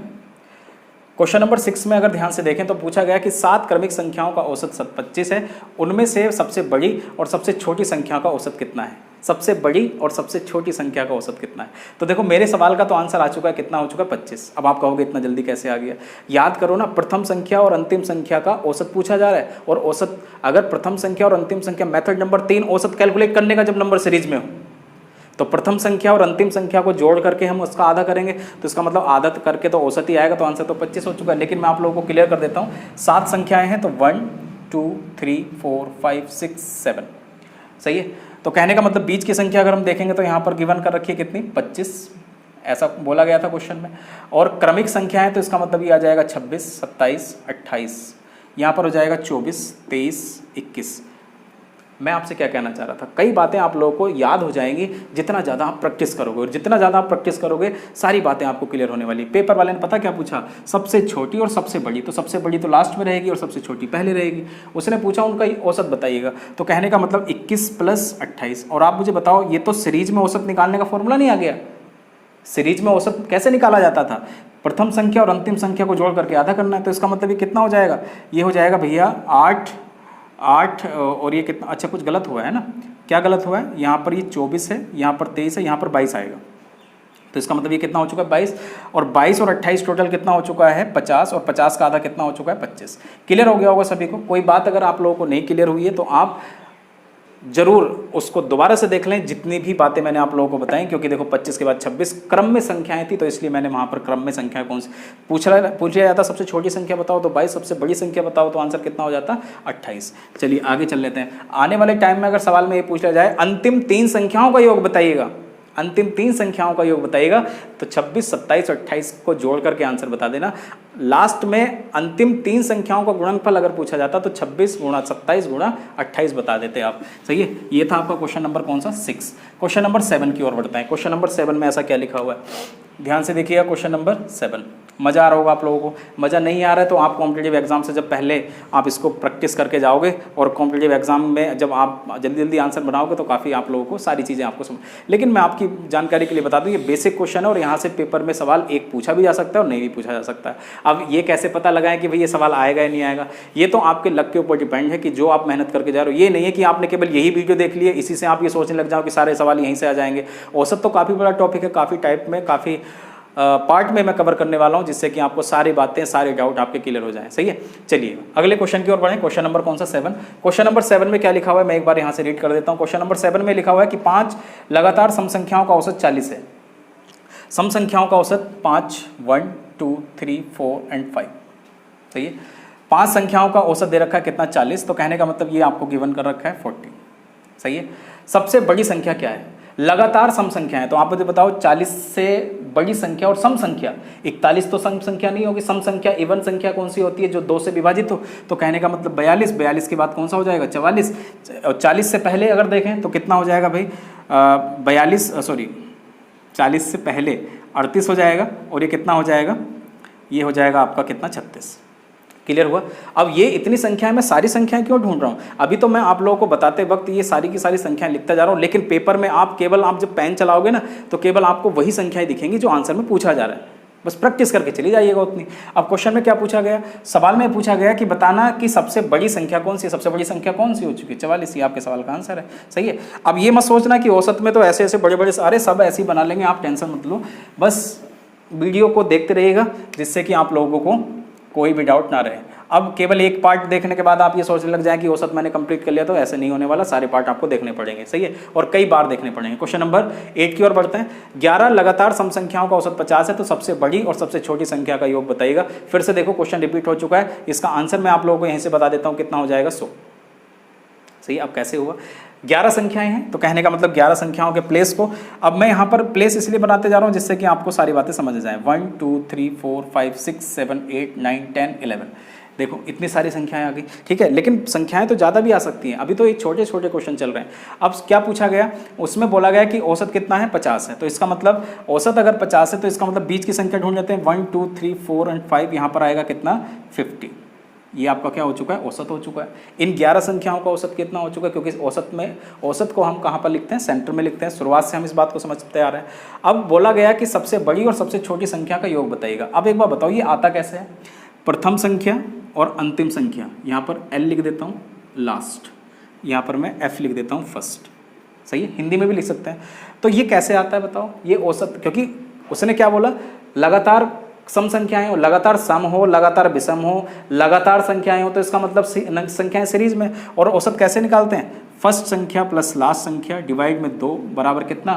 क्वेश्चन नंबर 6 में अगर ध्यान से देखें तो पूछा गया कि 7 क्रमिक संख्याओं का औसत 25 है, उनमें से सबसे बड़ी और सबसे छोटी संख्या का औसत कितना है, सबसे बड़ी और सबसे छोटी संख्या का औसत कितना है। तो देखो मेरे सवाल का तो आंसर आ चुका है, कितना हो चुका है, 25। अब आप कहोगे इतना जल्दी कैसे आ गया, याद करो ना, प्रथम संख्या और अंतिम संख्या का औसत पूछा जा रहा है, और औसत अगर प्रथम संख्या और अंतिम संख्या, मेथड नंबर 3 औसत कैलकुलेट करने का जब नंबर सीरीज में हो, तो प्रथम संख्या और अंतिम संख्या को जोड़ करके हम उसका आधा करेंगे, तो इसका मतलब आधा करके तो औसत ही आएगा, तो आंसर तो 25 हो चुका है। लेकिन मैं आप लोगों को क्लियर कर देता हूँ, 7 संख्याएं हैं तो 1 2 3 4 5 6 7, सही है। तो कहने का मतलब बीच की संख्या अगर हम देखेंगे तो यहाँ पर गिवन कर रखी है कितनी, 25, ऐसा बोला गया था क्वेश्चन में। और क्रमिक संख्या है तो इसका मतलब ये आ जाएगा 26 27 28, यहाँ पर हो जाएगा 24 23 21। मैं आपसे क्या कहना चाह रहा था, कई बातें आप लोगों को याद हो जाएंगी जितना ज़्यादा आप प्रैक्टिस करोगे, और जितना ज़्यादा आप प्रैक्टिस करोगे सारी बातें आपको क्लियर होने वाली। पेपर वाले ने पता क्या पूछा, सबसे छोटी और सबसे बड़ी, तो सबसे बड़ी तो लास्ट में रहेगी और सबसे छोटी पहले रहेगी। उसने पूछा उनका औसत बताइएगा, तो कहने का मतलब 21 + 28। और आप मुझे बताओ, ये तो सीरीज में औसत निकालने का फॉर्मूला नहीं आ गया। सीरीज में औसत कैसे निकाला जाता था, प्रथम संख्या और अंतिम संख्या को जोड़ करके आधा करना है। तो इसका मतलब ये कितना हो जाएगा, ये हो जाएगा भैया 8 और ये कितना, अच्छा कुछ गलत हुआ है ना, क्या गलत हुआ है, यहाँ पर ये 24 है, यहाँ पर 23 है, यहाँ पर 22 आएगा। तो इसका मतलब ये कितना हो चुका है, 22, और 22 और 28 टोटल कितना हो चुका है, 50, और 50 का आधा कितना हो चुका है, 25। क्लियर हो गया होगा सभी को। कोई बात अगर आप लोगों को नहीं क्लियर हुई है तो आप जरूर उसको दोबारा से देख लें, जितनी भी बातें मैंने आप लोगों को बताई, क्योंकि देखो 25 के बाद 26 क्रम में संख्याएं थी, तो इसलिए मैंने वहाँ पर क्रम में संख्या कौन सी पूछा जाता, सबसे छोटी संख्या बताओ तो 22, सबसे बड़ी संख्या बताओ तो आंसर कितना हो जाता, 28। चलिए आगे चल लेते हैं। आने वाले टाइम में अगर सवाल में ये पूछ लिया जाए अंतिम 3 संख्याओं का योग बताइएगा, अंतिम 3 संख्याओं का योग बताइएगा। तो 26, 27 और 28 को जोड़ करके आंसर बता देना। लास्ट में अंतिम 3 संख्याओं का गुणनफल अगर पूछा जाता तो 26 गुणा 27 गुणा 28 बता देते आप। सही है, ये था आपका क्वेश्चन नंबर कौन सा 6। क्वेश्चन नंबर 7 की ओर बढ़ते हैं। क्वेश्चन नंबर 7 में ऐसा क्या लिखा हुआ है, ध्यान से देखिएगा। क्वेश्चन नंबर 7 मज़ा आ रहा होगा आप लोगों को। मज़ा नहीं आ रहा है तो आप कॉम्पिटिटिव एग्जाम से जब पहले आप इसको प्रैक्टिस करके जाओगे और कॉम्पिटिटिव एग्जाम में जब आप जल्दी जल्दी आंसर बनाओगे तो काफ़ी आप लोगों को सारी चीज़ें आपको समझ। लेकिन मैं आपकी जानकारी के लिए बता दूं, ये बेसिक क्वेश्चन है और यहाँ से पेपर में सवाल एक पूछा भी जा सकता है और नहीं भी पूछा जा सकता है। अब ये कैसे पता लगाएं कि भाई ये सवाल आएगा या नहीं आएगा, ये तो आपके लक के ऊपर डिपेंड है कि जो आप मेहनत करके जा रहे हो। ये नहीं है कि आपने केवल यही वीडियो देख लिया इसी से आप ये सोचने लग जाओ कि सारे सवाल यहीं से आ जाएंगे। औसत तो काफ़ी बड़ा टॉपिक है, काफ़ी टाइप में, काफ़ी पार्ट में मैं कवर करने वाला हूं, जिससे कि आपको सारी बातें, सारे डाउट आपके क्लियर हो जाएं। सही है, चलिए अगले क्वेश्चन की ओर बढ़ें। क्वेश्चन नंबर कौन सा 7। क्वेश्चन नंबर 7 में क्या लिखा हुआ है मैं एक बार यहां से रीड कर देता हूं। क्वेश्चन नंबर 7 में लिखा हुआ है कि 5 लगातार सम संख्याओं का औसत 40 है। सम संख्याओं का औसत 5, 1, 2, 3, 4 एंड 5। सही है, 5 संख्याओं का औसत दे रखा है कितना 40, तो कहने का मतलब ये आपको गिवन कर रखा है 40। सही है, सबसे बड़ी संख्या क्या है, लगातार सम संख्या है। तो आप मुझे बताओ 40 से बड़ी संख्या और सम संख्या, 41 तो सम संख्या नहीं होगी, सम संख्या इवन संख्या कौन सी होती है जो 2 से विभाजित हो। तो कहने का मतलब 42, 42 के बाद कौन सा हो जाएगा 44, और 40 से पहले अगर देखें तो कितना हो जाएगा भाई 40 से पहले 38 हो जाएगा, और ये कितना हो जाएगा, ये हो जाएगा आपका कितना 36। क्लियर हुआ। अब ये इतनी संख्या में सारी संख्याएं क्यों ढूंढ रहा हूँ, अभी तो मैं आप लोगों को बताते वक्त ये सारी की सारी संख्याएं लिखता जा रहा हूँ, लेकिन पेपर में आप जब पेन चलाओगे ना तो केवल आपको वही संख्याएं दिखेंगी जो आंसर में पूछा जा रहा है। बस प्रैक्टिस करके चली जाइएगा उतनी। अब क्वेश्चन में क्या पूछा गया, सवाल में पूछा गया कि बताना कि सबसे बड़ी संख्या कौन सी है। सबसे बड़ी संख्या कौन सी हो चुकी है 44, ये आपके सवाल का आंसर है। सही है, अब ये मत सोचना कि औसत में तो ऐसे ऐसे बड़े बड़े सारे सब ऐसे ही बना लेंगे, आप टेंशन मत लो, बस वीडियो को देखते रहिएगा जिससे कि आप लोगों को कोई भी डाउट ना रहे। अब केवल एक पार्ट देखने के बाद आप ये सोचने लग जाएं कि औसत मैंने कंप्लीट कर लिया, तो ऐसे नहीं होने वाला, सारे पार्ट आपको देखने पड़ेंगे। सही है, और कई बार देखने पड़ेंगे। क्वेश्चन नंबर 8 की ओर बढ़ते हैं। 11 लगातार सम संख्याओं का औसत 50 है, तो सबसे बड़ी और सबसे छोटी संख्या का योग बताइएगा। फिर से देखो क्वेश्चन रिपीट हो चुका है, इसका आंसर मैं आप लोगों को यहीं से बता देता हूँ कितना हो जाएगा 100। सही, अब कैसे हुआ, 11 संख्याएं हैं तो कहने का मतलब 11 संख्याओं के प्लेस को, अब मैं यहाँ पर प्लेस इसलिए बनाते जा रहा हूँ जिससे कि आपको सारी बातें समझ जाएं। 1, 2, 3, 4, 5, 6, 7, 8, 9, 10, 11। देखो इतनी सारी संख्याएं आ गई, ठीक है, लेकिन संख्याएं तो ज़्यादा भी आ सकती हैं। अभी तो ये छोटे छोटे क्वेश्चन चल रहे हैं। अब क्या पूछा गया, उसमें बोला गया कि औसत कितना है 50 है, तो इसका मतलब औसत अगर 50 है तो इसका मतलब बीच की संख्या ढूंढ लेते हैं। 1, 2, 3, 4 एंड 5, यहाँ पर आएगा कितना 50। ये आपका क्या हो चुका है, औसत हो चुका है। इन 11 संख्याओं का औसत कितना हो चुका है, क्योंकि औसत को हम कहाँ पर लिखते हैं, सेंटर में लिखते हैं। शुरुआत से हम इस बात को समझते आ रहे हैं। अब बोला गया कि सबसे बड़ी और सबसे छोटी संख्या का योग बताइएगा। अब एक बार बताओ ये आता कैसे है, प्रथम संख्या और अंतिम संख्या, यहाँ पर L लिख देता हूँ लास्ट, यहाँ पर मैं F लिख देता हूँ फर्स्ट। सही है, हिंदी में भी लिख सकते हैं। तो ये कैसे आता है बताओ, ये औसत, क्योंकि उसने क्या बोला, लगातार सम संख्याएं हो, लगातार सम हो, लगातार विषम हो, लगातार संख्याएं हो, तो इसका मतलब संख्याएं सीरीज में। और औसत कैसे निकालते हैं, फर्स्ट संख्या प्लस लास्ट संख्या डिवाइड में 2 बराबर कितना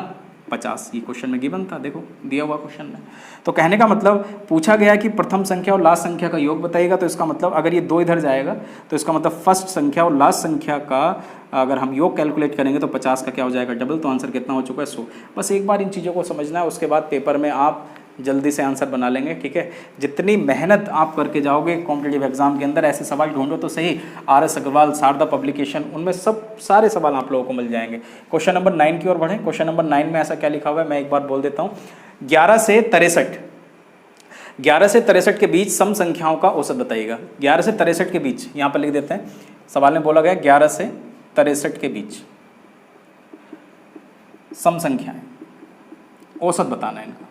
50। ये क्वेश्चन में गिवन था, देखो दिया हुआ क्वेश्चन में। तो कहने का मतलब पूछा गया कि प्रथम संख्या और लास्ट संख्या का योग बताइएगा, तो इसका मतलब अगर ये 2 इधर जाएगा तो इसका मतलब फर्स्ट संख्या और लास्ट संख्या का अगर हम योग कैलकुलेट करेंगे तो 50 का क्या हो जाएगा डबल, तो आंसर कितना हो चुका है 100। बस एक बार इन चीज़ों को समझना है, उसके बाद पेपर में आप जल्दी से आंसर बना लेंगे। ठीक है, जितनी मेहनत आप करके जाओगे कॉम्पिटिटिव एग्जाम के अंदर, ऐसे सवाल ढूंढो तो सही, RS अग्रवाल, शारदा पब्लिकेशन, उनमें सब सारे सवाल आप लोगों को मिल जाएंगे। क्वेश्चन नंबर 9 की ओर बढ़ें। क्वेश्चन नंबर 9 में ऐसा क्या लिखा हुआ है मैं एक बार बोल देता हूँ। 11 से 63 के बीच सम संख्याओं का औसत बताइएगा। 11 से 63 के बीच, यहाँ पर लिख देते हैं, सवाल में बोला गया 11 से 63 के बीच सम संख्याएं, औसत बताना है इनका।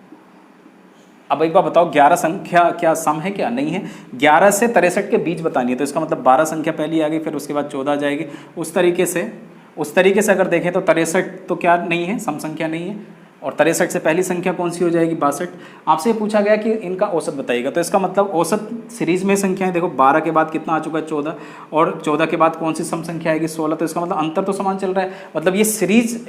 अब एक बार बताओ 11 संख्या क्या सम है क्या, नहीं है। 11 से 63 के बीच बतानी है, तो इसका मतलब 12 संख्या पहली आ गई, फिर उसके बाद 14 आ जाएगी। उस तरीके से अगर देखें तो 63 तो क्या नहीं है, सम संख्या नहीं है। और 63 से पहली संख्या कौन सी हो जाएगी 62। आपसे पूछा गया कि इनका औसत बताइएगा, तो इसका मतलब औसत सीरीज में संख्याएं देखो, 12 के बाद कितना आ चुका है 14, और 14 के बाद कौन सी सम संख्या आएगी 16। तो इसका मतलब अंतर तो समान चल रहा है, मतलब ये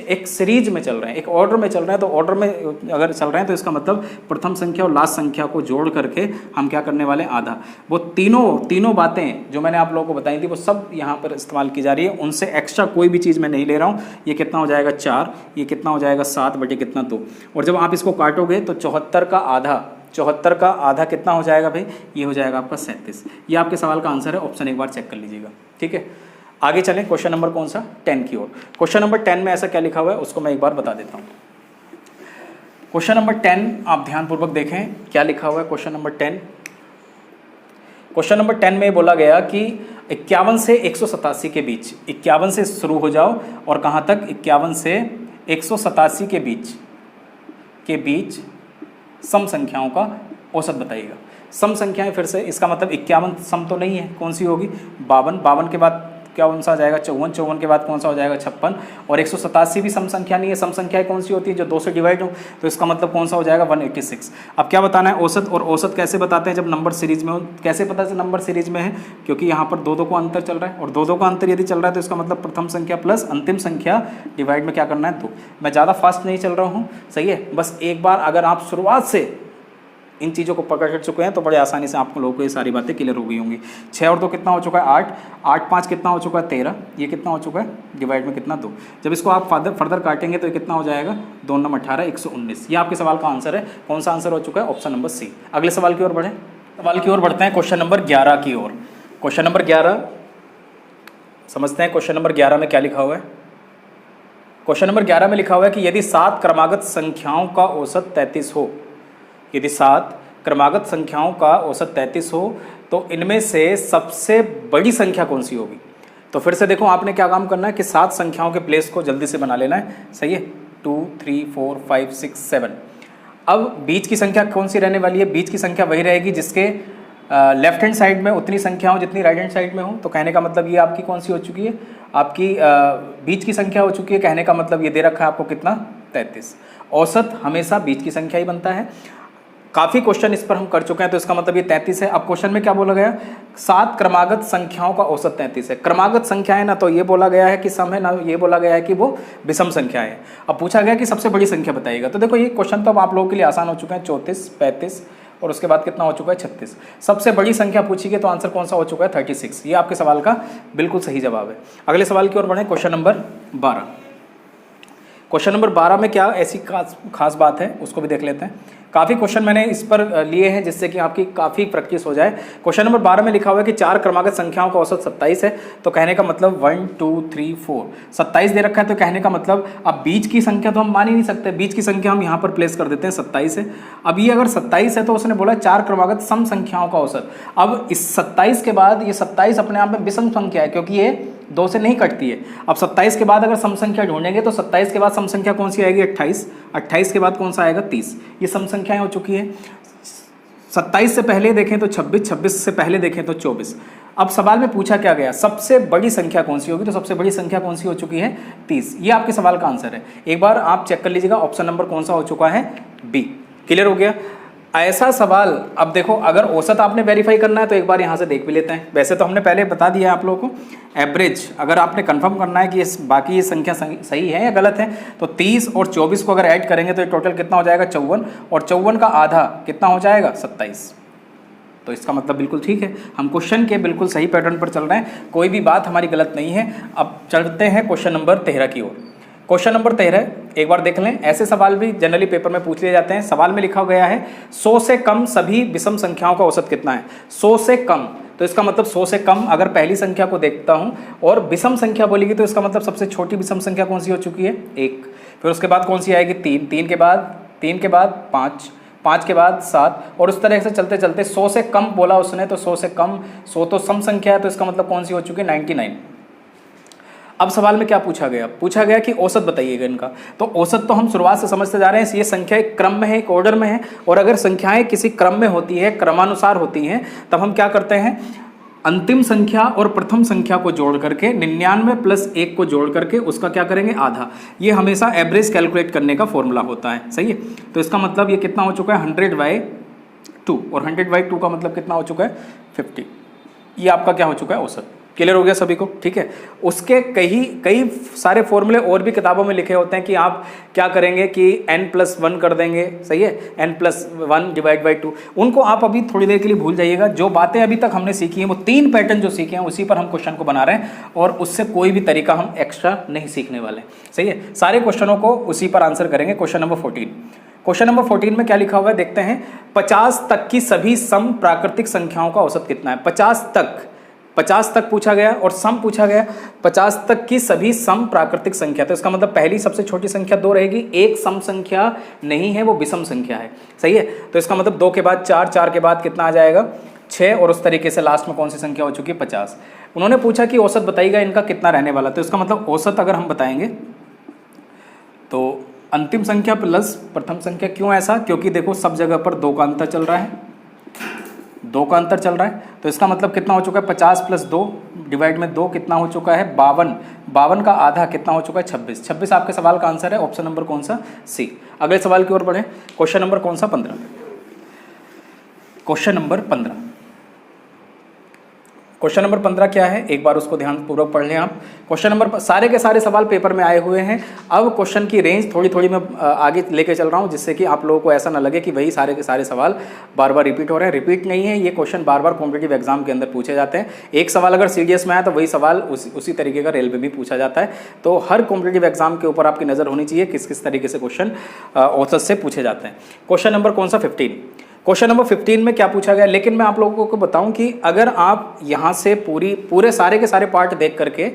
एक सीरीज में चल रहे हैं, एक ऑर्डर में चल रहे हैं। तो ऑर्डर में अगर चल रहे हैं तो इसका मतलब प्रथम संख्या और लास्ट संख्या को जोड़ करके हम क्या करने वाले हैं, आधा। वो तीनों बातें जो मैंने आप लोगों को बताई थी वो सब यहाँ पर इस्तेमाल की जा रही है, उनसे एक्स्ट्रा कोई भी चीज़ मैं नहीं ले रहा हूँ। ये कितना हो जाएगा 4, ये कितना हो जाएगा 7 बटे कितना कितना 2, और जब आप इसको काटोगे तो 74 का आधा कितना हो जाएगा भाई, ये हो जाएगा आपका 37। ये आपके सवाल का आंसर है, ऑप्शन एक बार चेक कर लीजिएगा। ठीक है, आगे चलें क्वेश्चन नंबर कौन सा 10 की ओर। क्वेश्चन नंबर 10 में ऐसा क्या लिखा हुआ है उसको मैं एक बार बता देता हूँ। क्वेश्चन नंबर 10 आप ध्यानपूर्वक देखें क्या लिखा हुआ है। क्वेश्चन नंबर 10 में बोला गया कि 51 से 187 के बीच, 51 से शुरू हो जाओ और कहाँ तक, 51 से 187 के बीच सम संख्याओं का औसत बताइएगा। सम संख्याएं फिर से, इसका मतलब 51 सम तो नहीं है, कौन सी होगी 52, 52 के बाद क्या कौन सा आ जाएगा 54, 54 के बाद कौन सा हो जाएगा 56, और 187 भी सम संख्या नहीं है। सम संख्याएं कौन सी होती है, जो 2 से डिवाइड हो, तो इसका मतलब कौन सा हो जाएगा 186। अब क्या बताना है औसत, और औसत कैसे बताते हैं जब नंबर सीरीज में हो। कैसे पता चले नंबर सीरीज में है, क्योंकि यहाँ पर 2-2 का अंतर चल रहा है, और 2-2 का अंतर यदि चल रहा है तो इसका मतलब प्रथम संख्या प्लस अंतिम संख्या डिवाइड में क्या करना है 2। मैं ज़्यादा फास्ट नहीं चल रहा हूँ, सही है। बस एक बार अगर आप शुरुआत से इन चीज़ों को पकड़ चुके हैं तो बड़े आसानी से आप लोगों को ये सारी बातें क्लियर हो गई होंगी। 6 और 2 कितना हो चुका है 8, 8 5 कितना हो चुका है 13, ये कितना हो चुका है डिवाइड में कितना 2। जब इसको आप फर्दर काटेंगे तो ये कितना हो जाएगा 2 9 18 119। ये आपके सवाल का आंसर है। कौन सा आंसर हो चुका है, ऑप्शन नंबर सी। अगले सवाल की ओर बढ़ें, सवाल की ओर बढ़ते हैं क्वेश्चन नंबर 11 की ओर। क्वेश्चन नंबर 11 समझते हैं। क्वेश्चन नंबर 11 में क्या लिखा हुआ है। क्वेश्चन नंबर 11 में लिखा हुआ है कि यदि 7 क्रमागत संख्याओं का औसत 33 हो, यदि 7 क्रमागत संख्याओं का औसत 33 हो तो इनमें से सबसे बड़ी संख्या कौन सी होगी। तो फिर से देखो आपने क्या काम करना है कि 7 संख्याओं के प्लेस को जल्दी से बना लेना है, सही है। 2 3 4 5 6 7। अब बीच की संख्या कौन सी रहने वाली है, बीच की संख्या वही रहेगी जिसके लेफ्ट हैंड साइड में उतनी संख्या हो जितनी राइट हैंड साइड में हो। तो कहने का मतलब ये आपकी कौन सी हो चुकी है, आपकी बीच की संख्या हो चुकी है। कहने का मतलब ये दे रखा है आपको कितना 33। औसत हमेशा बीच की संख्या ही बनता है। काफ़ी क्वेश्चन इस पर हम कर चुके हैं, तो इसका मतलब ये 33 है। अब क्वेश्चन में क्या बोला गया, 7 क्रमागत संख्याओं का औसत 33 है। क्रमागत संख्या है ना, तो ये बोला गया है कि सम है ना, ये बोला गया है कि वो विषम संख्या है। अब पूछा गया कि सबसे बड़ी संख्या बताइएगा। तो देखो ये क्वेश्चन तो अब आप लोगों के लिए आसान हो चुके हैं। 34 35 और उसके बाद कितना हो चुका है 36। सबसे बड़ी संख्या पूछी गई तो आंसर कौन सा हो चुका है 36। ये आपके सवाल का बिल्कुल सही जवाब है। अगले सवाल की ओर बढ़े, क्वेश्चन नंबर 12। क्वेश्चन नंबर 12 में क्या ऐसी खास बात है उसको भी देख लेते हैं। काफ़ी क्वेश्चन मैंने इस पर लिए हैं जिससे कि आपकी काफ़ी प्रैक्टिस हो जाए। क्वेश्चन नंबर 12 में लिखा हुआ है कि 4 क्रमागत संख्याओं का औसत 27 है। तो कहने का मतलब 1 2 3 4 27 दे रखा है। तो कहने का मतलब अब बीच की संख्या तो हम मान ही नहीं सकते, बीच की संख्या हम यहाँ पर प्लेस कर देते हैं 27 है। अब ये अगर 27 है तो उसने बोला 4 क्रमागत सम संख्याओं का औसत। अब इस 27 के बाद ये 27 अपने आप में विषम संख्या है क्योंकि ये 2 से नहीं कटती है। अब 27 के बाद अगर सम संख्या ढूंढेंगे तो 27 के बाद सम संख्या कौन सी आएगी 28, 28 के बाद कौन सा आएगा 30। ये सम संख्याएं हो चुकी है। 27 से पहले देखें तो 26, 26 से पहले देखें तो 24। अब सवाल में पूछा क्या गया, सबसे बड़ी संख्या कौन सी होगी, तो सबसे बड़ी संख्या कौन सी हो चुकी है 30। ये आपके सवाल का आंसर है। एक बार आप चेक कर लीजिएगा ऑप्शन नंबर कौन सा हो चुका है बी। क्लियर हो गया। ऐसा सवाल, अब देखो अगर औसत आपने वेरीफाई करना है तो एक बार यहाँ से देख भी लेते हैं। वैसे तो हमने पहले बता दिया है आप लोगों को, एवरेज अगर आपने कंफर्म करना है कि बाकी ये संख्या सही है या गलत है तो 30 और 24 को अगर ऐड करेंगे तो ये टोटल कितना हो जाएगा 54, और 54 का आधा कितना हो जाएगा 27। तो इसका मतलब बिल्कुल ठीक है, हम क्वेश्चन के बिल्कुल सही पैटर्न पर चल रहे हैं, कोई भी बात हमारी गलत नहीं है। अब चलते हैं क्वेश्चन नंबर 13 की ओर। क्वेश्चन नंबर 13 एक बार देख लें। ऐसे सवाल भी जनरली पेपर में पूछ लिए जाते हैं। सवाल में लिखा गया है 100 से कम सभी विषम संख्याओं का औसत कितना है। 100 से कम, तो इसका मतलब 100 से कम अगर पहली संख्या को देखता हूं और विषम संख्या बोलेगी तो इसका मतलब सबसे छोटी विषम संख्या कौन सी हो चुकी है 1। फिर उसके बाद कौन सी आएगी 3, 3 के बाद 5, 5 के बाद 7, और उस तरह से चलते चलते 100 से कम बोला उसने तो 100 से कम, 100 तो सम संख्या है तो इसका मतलब कौन सी हो चुकी है 99। अब सवाल में क्या पूछा गया, पूछा गया कि औसत बताइएगा इनका। तो औसत तो हम शुरुआत से समझते जा रहे हैं, ये संख्या एक क्रम में है, एक ऑर्डर में है, और अगर संख्याएं किसी क्रम में होती है, क्रमानुसार होती हैं, तब हम क्या करते हैं अंतिम संख्या और प्रथम संख्या को जोड़ करके 99 प्लस 1 को जोड़ करके उसका क्या करेंगे आधा। ये हमेशा एवरेज कैलकुलेट करने का फॉर्मूला होता है, सही है। तो इसका मतलब ये कितना हो चुका है 100/2, और 100/2 का मतलब कितना हो चुका है 50। ये आपका क्या हो चुका है औसत। क्लियर हो गया सभी को? ठीक है। उसके कई कई सारे फॉर्मूले और भी किताबों में लिखे होते हैं कि आप क्या करेंगे कि n+1 कर देंगे, सही है, n+1 डिवाइड बाई 2। उनको आप अभी थोड़ी देर के लिए भूल जाइएगा। जो बातें अभी तक हमने सीखी हैं वो 3 पैटर्न जो सीखे हैं उसी पर हम क्वेश्चन को बना रहे हैं और उससे कोई भी तरीका हम एक्स्ट्रा नहीं सीखने वाले, सही है। सारे क्वेश्चनों को उसी पर आंसर करेंगे। Question number 14। क्वेश्चन नंबर 14 में क्या लिखा हुआ है देखते हैं। 50 तक की सभी सम प्राकृतिक संख्याओं का औसत कितना है? 50 तक पूछा गया और सम पूछा गया। 50 तक की सभी सम प्राकृतिक संख्या, तो इसका मतलब पहली सबसे छोटी संख्या 2 रहेगी। एक सम संख्या नहीं है, वो विषम संख्या है, सही है। तो इसका मतलब 2 के बाद 4, 4 के बाद कितना आ जाएगा? 6, और उस तरीके से लास्ट में कौन सी संख्या हो चुकी है? 50। उन्होंने पूछा कि औसत बताइएगा इनका कितना रहने वाला। तो इसका मतलब औसत अगर हम बताएंगे तो अंतिम संख्या प्लस प्रथम संख्या। क्यों ऐसा? क्योंकि देखो सब जगह पर 2 का अंतर चल रहा है, 2 का अंतर चल रहा है। तो इसका मतलब कितना हो चुका है? 50 + 2 डिवाइड में 2 कितना हो चुका है? 52। 52 का आधा कितना हो चुका है? 26। 26 आपके सवाल का आंसर है। ऑप्शन नंबर कौन सा? सी। अगले सवाल की ओर बढ़े। क्वेश्चन नंबर कौन सा? 15। Question number 15। क्वेश्चन नंबर 15 क्या है, एक बार उसको ध्यानपूर्वक पढ़ लें आप। क्वेश्चन नंबर, सारे के सारे सवाल पेपर में आए हुए हैं। अब क्वेश्चन की रेंज थोड़ी थोड़ी मैं आगे लेके चल रहा हूं, जिससे कि आप लोगों को ऐसा ना लगे कि वही सारे के सारे सवाल बार बार रिपीट हो रहे हैं। रिपीट नहीं है, ये क्वेश्चन बार बार कॉम्पिटिटिव एग्जाम के अंदर पूछे जाते हैं। एक सवाल अगर सीडीएस में आया तो वही सवाल उसी तरीके का रेलवे में पूछा जाता है। तो हर कॉम्पिटिटिव एग्जाम के ऊपर आपकी नज़र होनी चाहिए किस किस तरीके से क्वेश्चन औसत से पूछे जाते हैं। क्वेश्चन नंबर कौन सा? 15। क्वेश्चन नंबर 15 में क्या पूछा गया, लेकिन मैं आप लोगों को बताऊं कि अगर आप यहाँ से पूरे सारे के सारे पार्ट देख करके,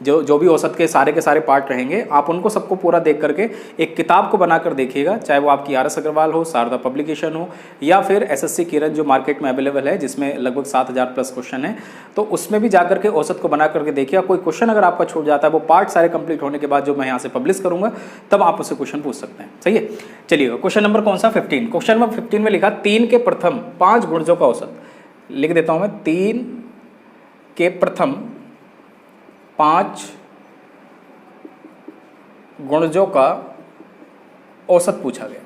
जो भी औसत के सारे पार्ट रहेंगे, आप उनको सबको पूरा देख करके एक किताब को बनाकर देखिएगा, चाहे वो आपकी RS अग्रवाल हो, शारदा पब्लिकेशन हो, या फिर SSC किरण जो मार्केट में अवेलेबल है, जिसमें लगभग 7000+ क्वेश्चन है। तो उसमें भी जाकर के औसत को बना करके देखिएगा। कोई क्वेश्चन अगर आपका छूट जाता है, वो पार्ट सारे कंप्लीट होने के बाद जो मैं यहाँ से पब्लिश करूँगा, तब आप उससे क्वेश्चन पूछ सकते हैं, सही है। चलिएगा, क्वेश्चन नंबर कौन सा? 15। क्वेश्चन नंबर 15 में लिखा 3 के प्रथम 5 गुणजों का औसत। लिख देता हूँ मैं, 3 के प्रथम 5 गुणजों का औसत पूछा गया।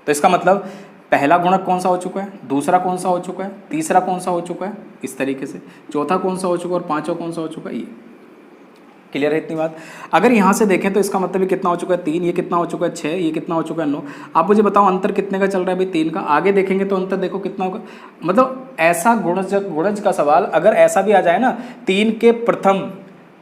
तो इसका मतलब पहला गुणक कौन सा हो चुका है, दूसरा कौन सा हो चुका है, तीसरा कौन सा हो चुका है, इस तरीके से चौथा कौन सा हो चुका है और पांचवा कौन सा हो चुका है। ये क्लियर है इतनी बात? अगर यहाँ से देखें तो इसका मतलब ये कितना हो चुका है? 3। ये कितना हो चुका है? 6। ये कितना हो चुका है? 9। आप मुझे बताओ अंतर कितने का चल रहा है भाई? 3 का। आगे देखेंगे तो अंतर देखो कितना होगा। मतलब ऐसा गुणज का सवाल अगर ऐसा भी आ जाए ना, 3 के प्रथम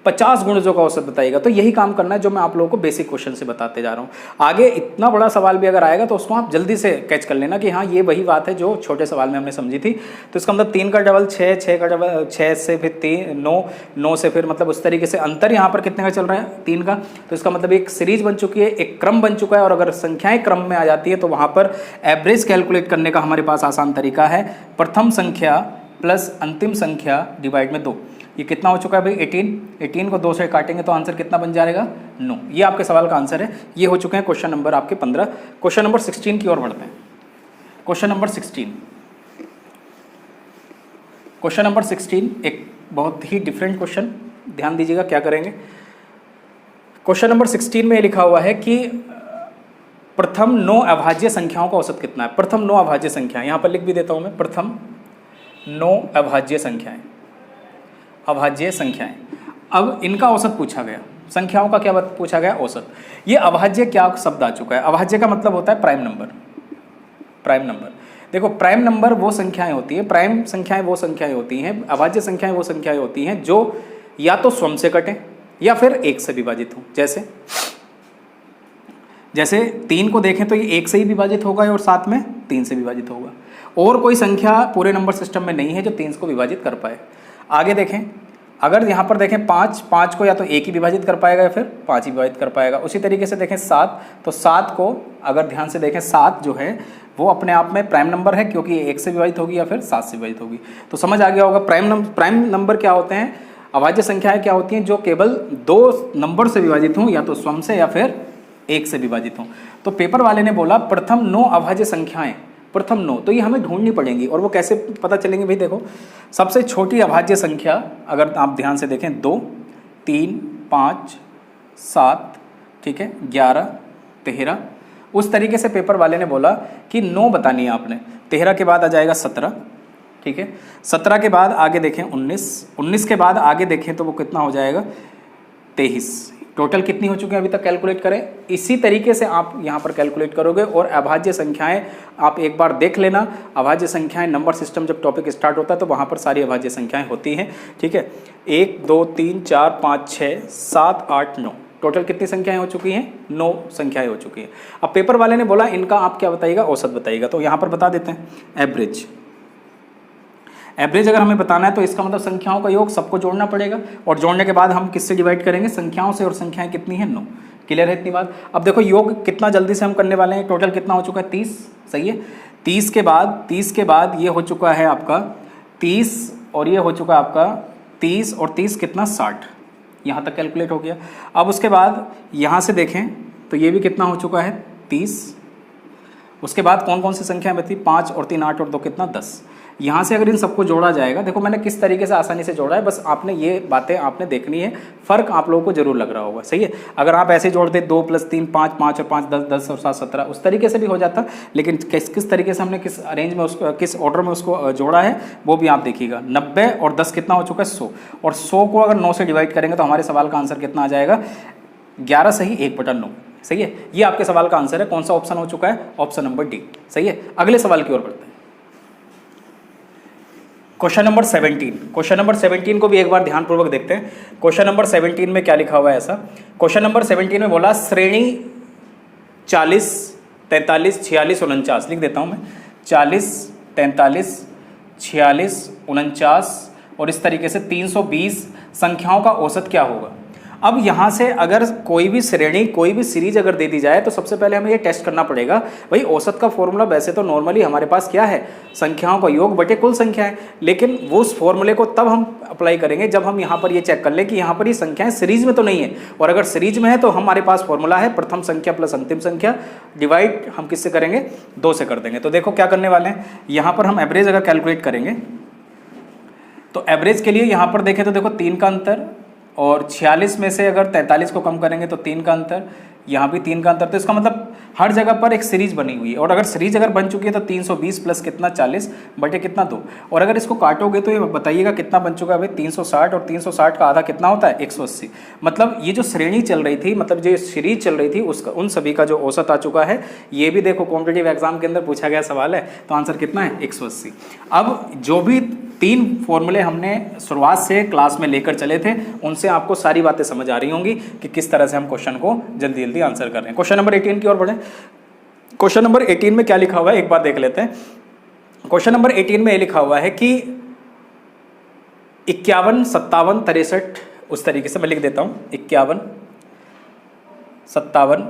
50 गुणजों का औसत बताइएगा, तो यही काम करना है जो मैं आप लोगों को बेसिक क्वेश्चन से बताते जा रहा हूँ। आगे इतना बड़ा सवाल भी अगर आएगा तो उसको आप जल्दी से कैच कर लेना कि हाँ ये वही बात है जो छोटे सवाल में हमने समझी थी। तो इसका मतलब 3 का डबल 6, 6 का डबल 6 से फिर 3 9, 9 से फिर मतलब उस तरीके से अंतर यहाँ पर कितने का चल रहा है? 3 का। तो इसका मतलब एक सीरीज बन चुकी है, एक क्रम बन चुका है। और अगर संख्याएं क्रम में आ जाती है तो वहाँ पर एवरेज कैलकुलेट करने का हमारे पास आसान तरीका है, प्रथम संख्या प्लस अंतिम संख्या डिवाइड में 2। ये कितना हो चुका है भाई? 18। 18 को 2 से काटेंगे तो आंसर कितना बन जाएगा? 9। ये आपके सवाल का आंसर है। ये हो चुके हैं क्वेश्चन नंबर आपके 15। क्वेश्चन नंबर 16 की ओर बढ़ते हैं। Question number 16। क्वेश्चन नंबर 16 एक बहुत ही डिफरेंट क्वेश्चन, ध्यान दीजिएगा क्या करेंगे। क्वेश्चन नंबर 16 में लिखा हुआ है कि प्रथम 9 अभाज्य संख्याओं का औसत कितना है। प्रथम 9 अभाज्य संख्याएं, यहाँ पर लिख भी देता हूँ मैं, प्रथम 9 अभाज्य संख्याएं। अभाज्य संख्याएं, अब इनका औसत पूछा गया। संख्याओं का क्या पूछा गया? औसत। ये अभाज्य क्या शब्द आ चुका है? अभाज्य का मतलब होता है प्राइम नंबर। प्राइम नंबर, देखो प्राइम नंबर वो संख्याएं होती है, प्राइम संख्याएं वो संख्याएं होती हैं, अभाज्य संख्याएं वो संख्याएं होती हैं जो या तो स्वयं से कटें या फिर 1 से विभाजित हो। जैसे 3 को देखें तो ये 1 से ही विभाजित होगा और साथ में 3 से विभाजित होगा। और कोई संख्या पूरे नंबर सिस्टम में नहीं है जो 3 को विभाजित कर पाए। आगे देखें, अगर यहाँ पर देखें 5 को या तो 1 ही विभाजित कर पाएगा या फिर 5 ही विभाजित कर पाएगा। उसी तरीके से देखें 7, तो 7 को अगर ध्यान से देखें 7 जो है वो अपने आप में प्राइम नंबर है, क्योंकि 1 से विभाजित होगी या फिर 7 से विभाजित होगी। तो समझ आ गया होगा प्राइम नंबर क्या होते हैं, अभाज्य संख्याएं क्या होती हैं जो केवल 2 नंबर से विभाजित हों, या तो स्वयं से या फिर 1 से विभाजित हों। तो पेपर वाले ने बोला प्रथम 9 अभाज्य संख्याएं, प्रथम 9, तो ये हमें ढूंढनी पड़ेंगी। और वो कैसे पता चलेंगे भाई? देखो सबसे छोटी अभाज्य संख्या अगर आप ध्यान से देखें 2, 3, 5, 7, ठीक है, 11, 13। उस तरीके से पेपर वाले ने बोला कि 9 बतानी है आपने। 13 के बाद आ जाएगा 17, ठीक है। 17 के बाद आगे देखें 19 के बाद आगे देखें तो वो कितना हो जाएगा 23। टोटल कितनी हो चुकी है अभी तक कैलकुलेट करें। इसी तरीके से आप यहाँ पर कैलकुलेट करोगे और अभाज्य संख्याएं आप एक बार देख लेना। अभाज्य संख्याएं नंबर सिस्टम जब टॉपिक स्टार्ट होता है तो वहाँ पर सारी अभाज्य संख्याएं होती हैं, ठीक है। 1 2 3 4 5 6 7 8 9 टोटल कितनी संख्याएं हो चुकी हैं 9 संख्याएं हो चुकी हैं। अब पेपर वाले ने बोला इनका आप क्या बताइएगा औसत बताइएगा, तो यहाँ पर बता देते हैं एवरेज। एवरेज अगर हमें बताना है तो इसका मतलब संख्याओं का योग सबको जोड़ना पड़ेगा और जोड़ने के बाद हम किससे डिवाइड करेंगे संख्याओं से, और संख्याएं कितनी है 9। क्लियर है इतनी बात। अब देखो योग कितना जल्दी से हम करने वाले हैं। टोटल कितना हो चुका है 30, सही है। 30 के बाद ये हो चुका है आपका 30 और ये हो चुका है आपका 30 और 30 कितना 60, यहाँ तक कैलकुलेट हो गया। अब उसके बाद यहाँ से देखें तो ये भी कितना हो चुका है 30। उसके बाद कौन कौन सी संख्या बची 5 और 3 8 और 2 कितना 10। यहाँ से अगर इन सबको जोड़ा जाएगा, देखो मैंने किस तरीके से आसानी से जोड़ा है, बस आपने ये बातें आपने देखनी है। फ़र्क आप लोगों को जरूर लग रहा होगा, सही है। अगर आप ऐसे जोड़ते 2 + 3 5 5 और 5 10 10 और 7 17 उस तरीके से भी हो जाता, लेकिन किस तरीके से हमने किस अरेंज में उसको किस ऑर्डर में उसको जोड़ा है वो भी आप देखिएगा। 90 और 10 कितना हो चुका है 100, और 100 को अगर 9 से डिवाइड करेंगे तो हमारे सवाल का आंसर कितना आ जाएगा 11 सही 1/9, सही है। ये आपके सवाल का आंसर है। कौन सा ऑप्शन हो चुका है ऑप्शन नंबर डी, सही है। अगले सवाल की ओर बढ़ते हैं। Question number 17। क्वेश्चन नंबर 17 को भी एक बार ध्यानपूर्वक देखते हैं। क्वेश्चन नंबर 17 में क्या लिखा हुआ है ऐसा। क्वेश्चन नंबर 17 में बोला श्रेणी 40 43 46 49, लिख देता हूं मैं 40 43 46 49 और इस तरीके से 320 संख्याओं का औसत क्या होगा। अब यहाँ से अगर कोई भी श्रेणी कोई भी सीरीज अगर दे दी जाए तो सबसे पहले हमें ये टेस्ट करना पड़ेगा भाई औसत का फॉर्मूला वैसे तो नॉर्मली हमारे पास क्या है संख्याओं का योग बटे कुल संख्या है, लेकिन वो उस फॉर्मूले को तब हम अप्लाई करेंगे जब हम यहाँ पर ये चेक कर लें कि यहाँ पर ये संख्याएं सीरीज में तो नहीं है, और अगर सीरीज में है तो हमारे पास फॉर्मूला है प्रथम संख्या प्लस अंतिम संख्या डिवाइड हम किससे करेंगे 2 से कर देंगे। तो देखो क्या करने वाले हैं, यहाँ पर हम एवरेज अगर कैलकुलेट करेंगे तो एवरेज के लिए यहाँ पर देखें तो देखो 3 का अंतर, और 46 में से अगर 43 को कम करेंगे तो 3 का अंतर, यहाँ भी 3 का अंतर। तो इसका मतलब हर जगह पर एक सीरीज बनी हुई है, और अगर सीरीज अगर बन चुकी है तो 320 प्लस कितना 40 बटे कितना 2, और अगर इसको काटोगे तो ये बताइएगा कितना बन चुका है भाई 360, और 360 का आधा कितना होता है 180। मतलब ये जो श्रेणी चल रही थी, मतलब जो सीरीज चल रही थी उसका उन सभी का जो औसत आ चुका है। ये भी देखो कॉम्पिटिटिव एग्जाम के अंदर पूछा गया सवाल है, तो आंसर कितना है 180। अब जो भी 3 फॉर्मूले हमने शुरुआत से क्लास में लेकर चले थे उनसे आपको सारी बातें समझ आ रही होंगी कि किस तरह से हम क्वेश्चन को जल्दी जल्दी आंसर कर रहे हैं। क्वेश्चन नंबर 18 की ओर बढ़े। क्वेश्चन नंबर 18 में क्या लिखा हुआ है एक बार देख लेते हैं। क्वेश्चन नंबर 18 में ये लिखा हुआ है कि 51 57 63, उस तरीके से मैं लिख देता हूं 51 57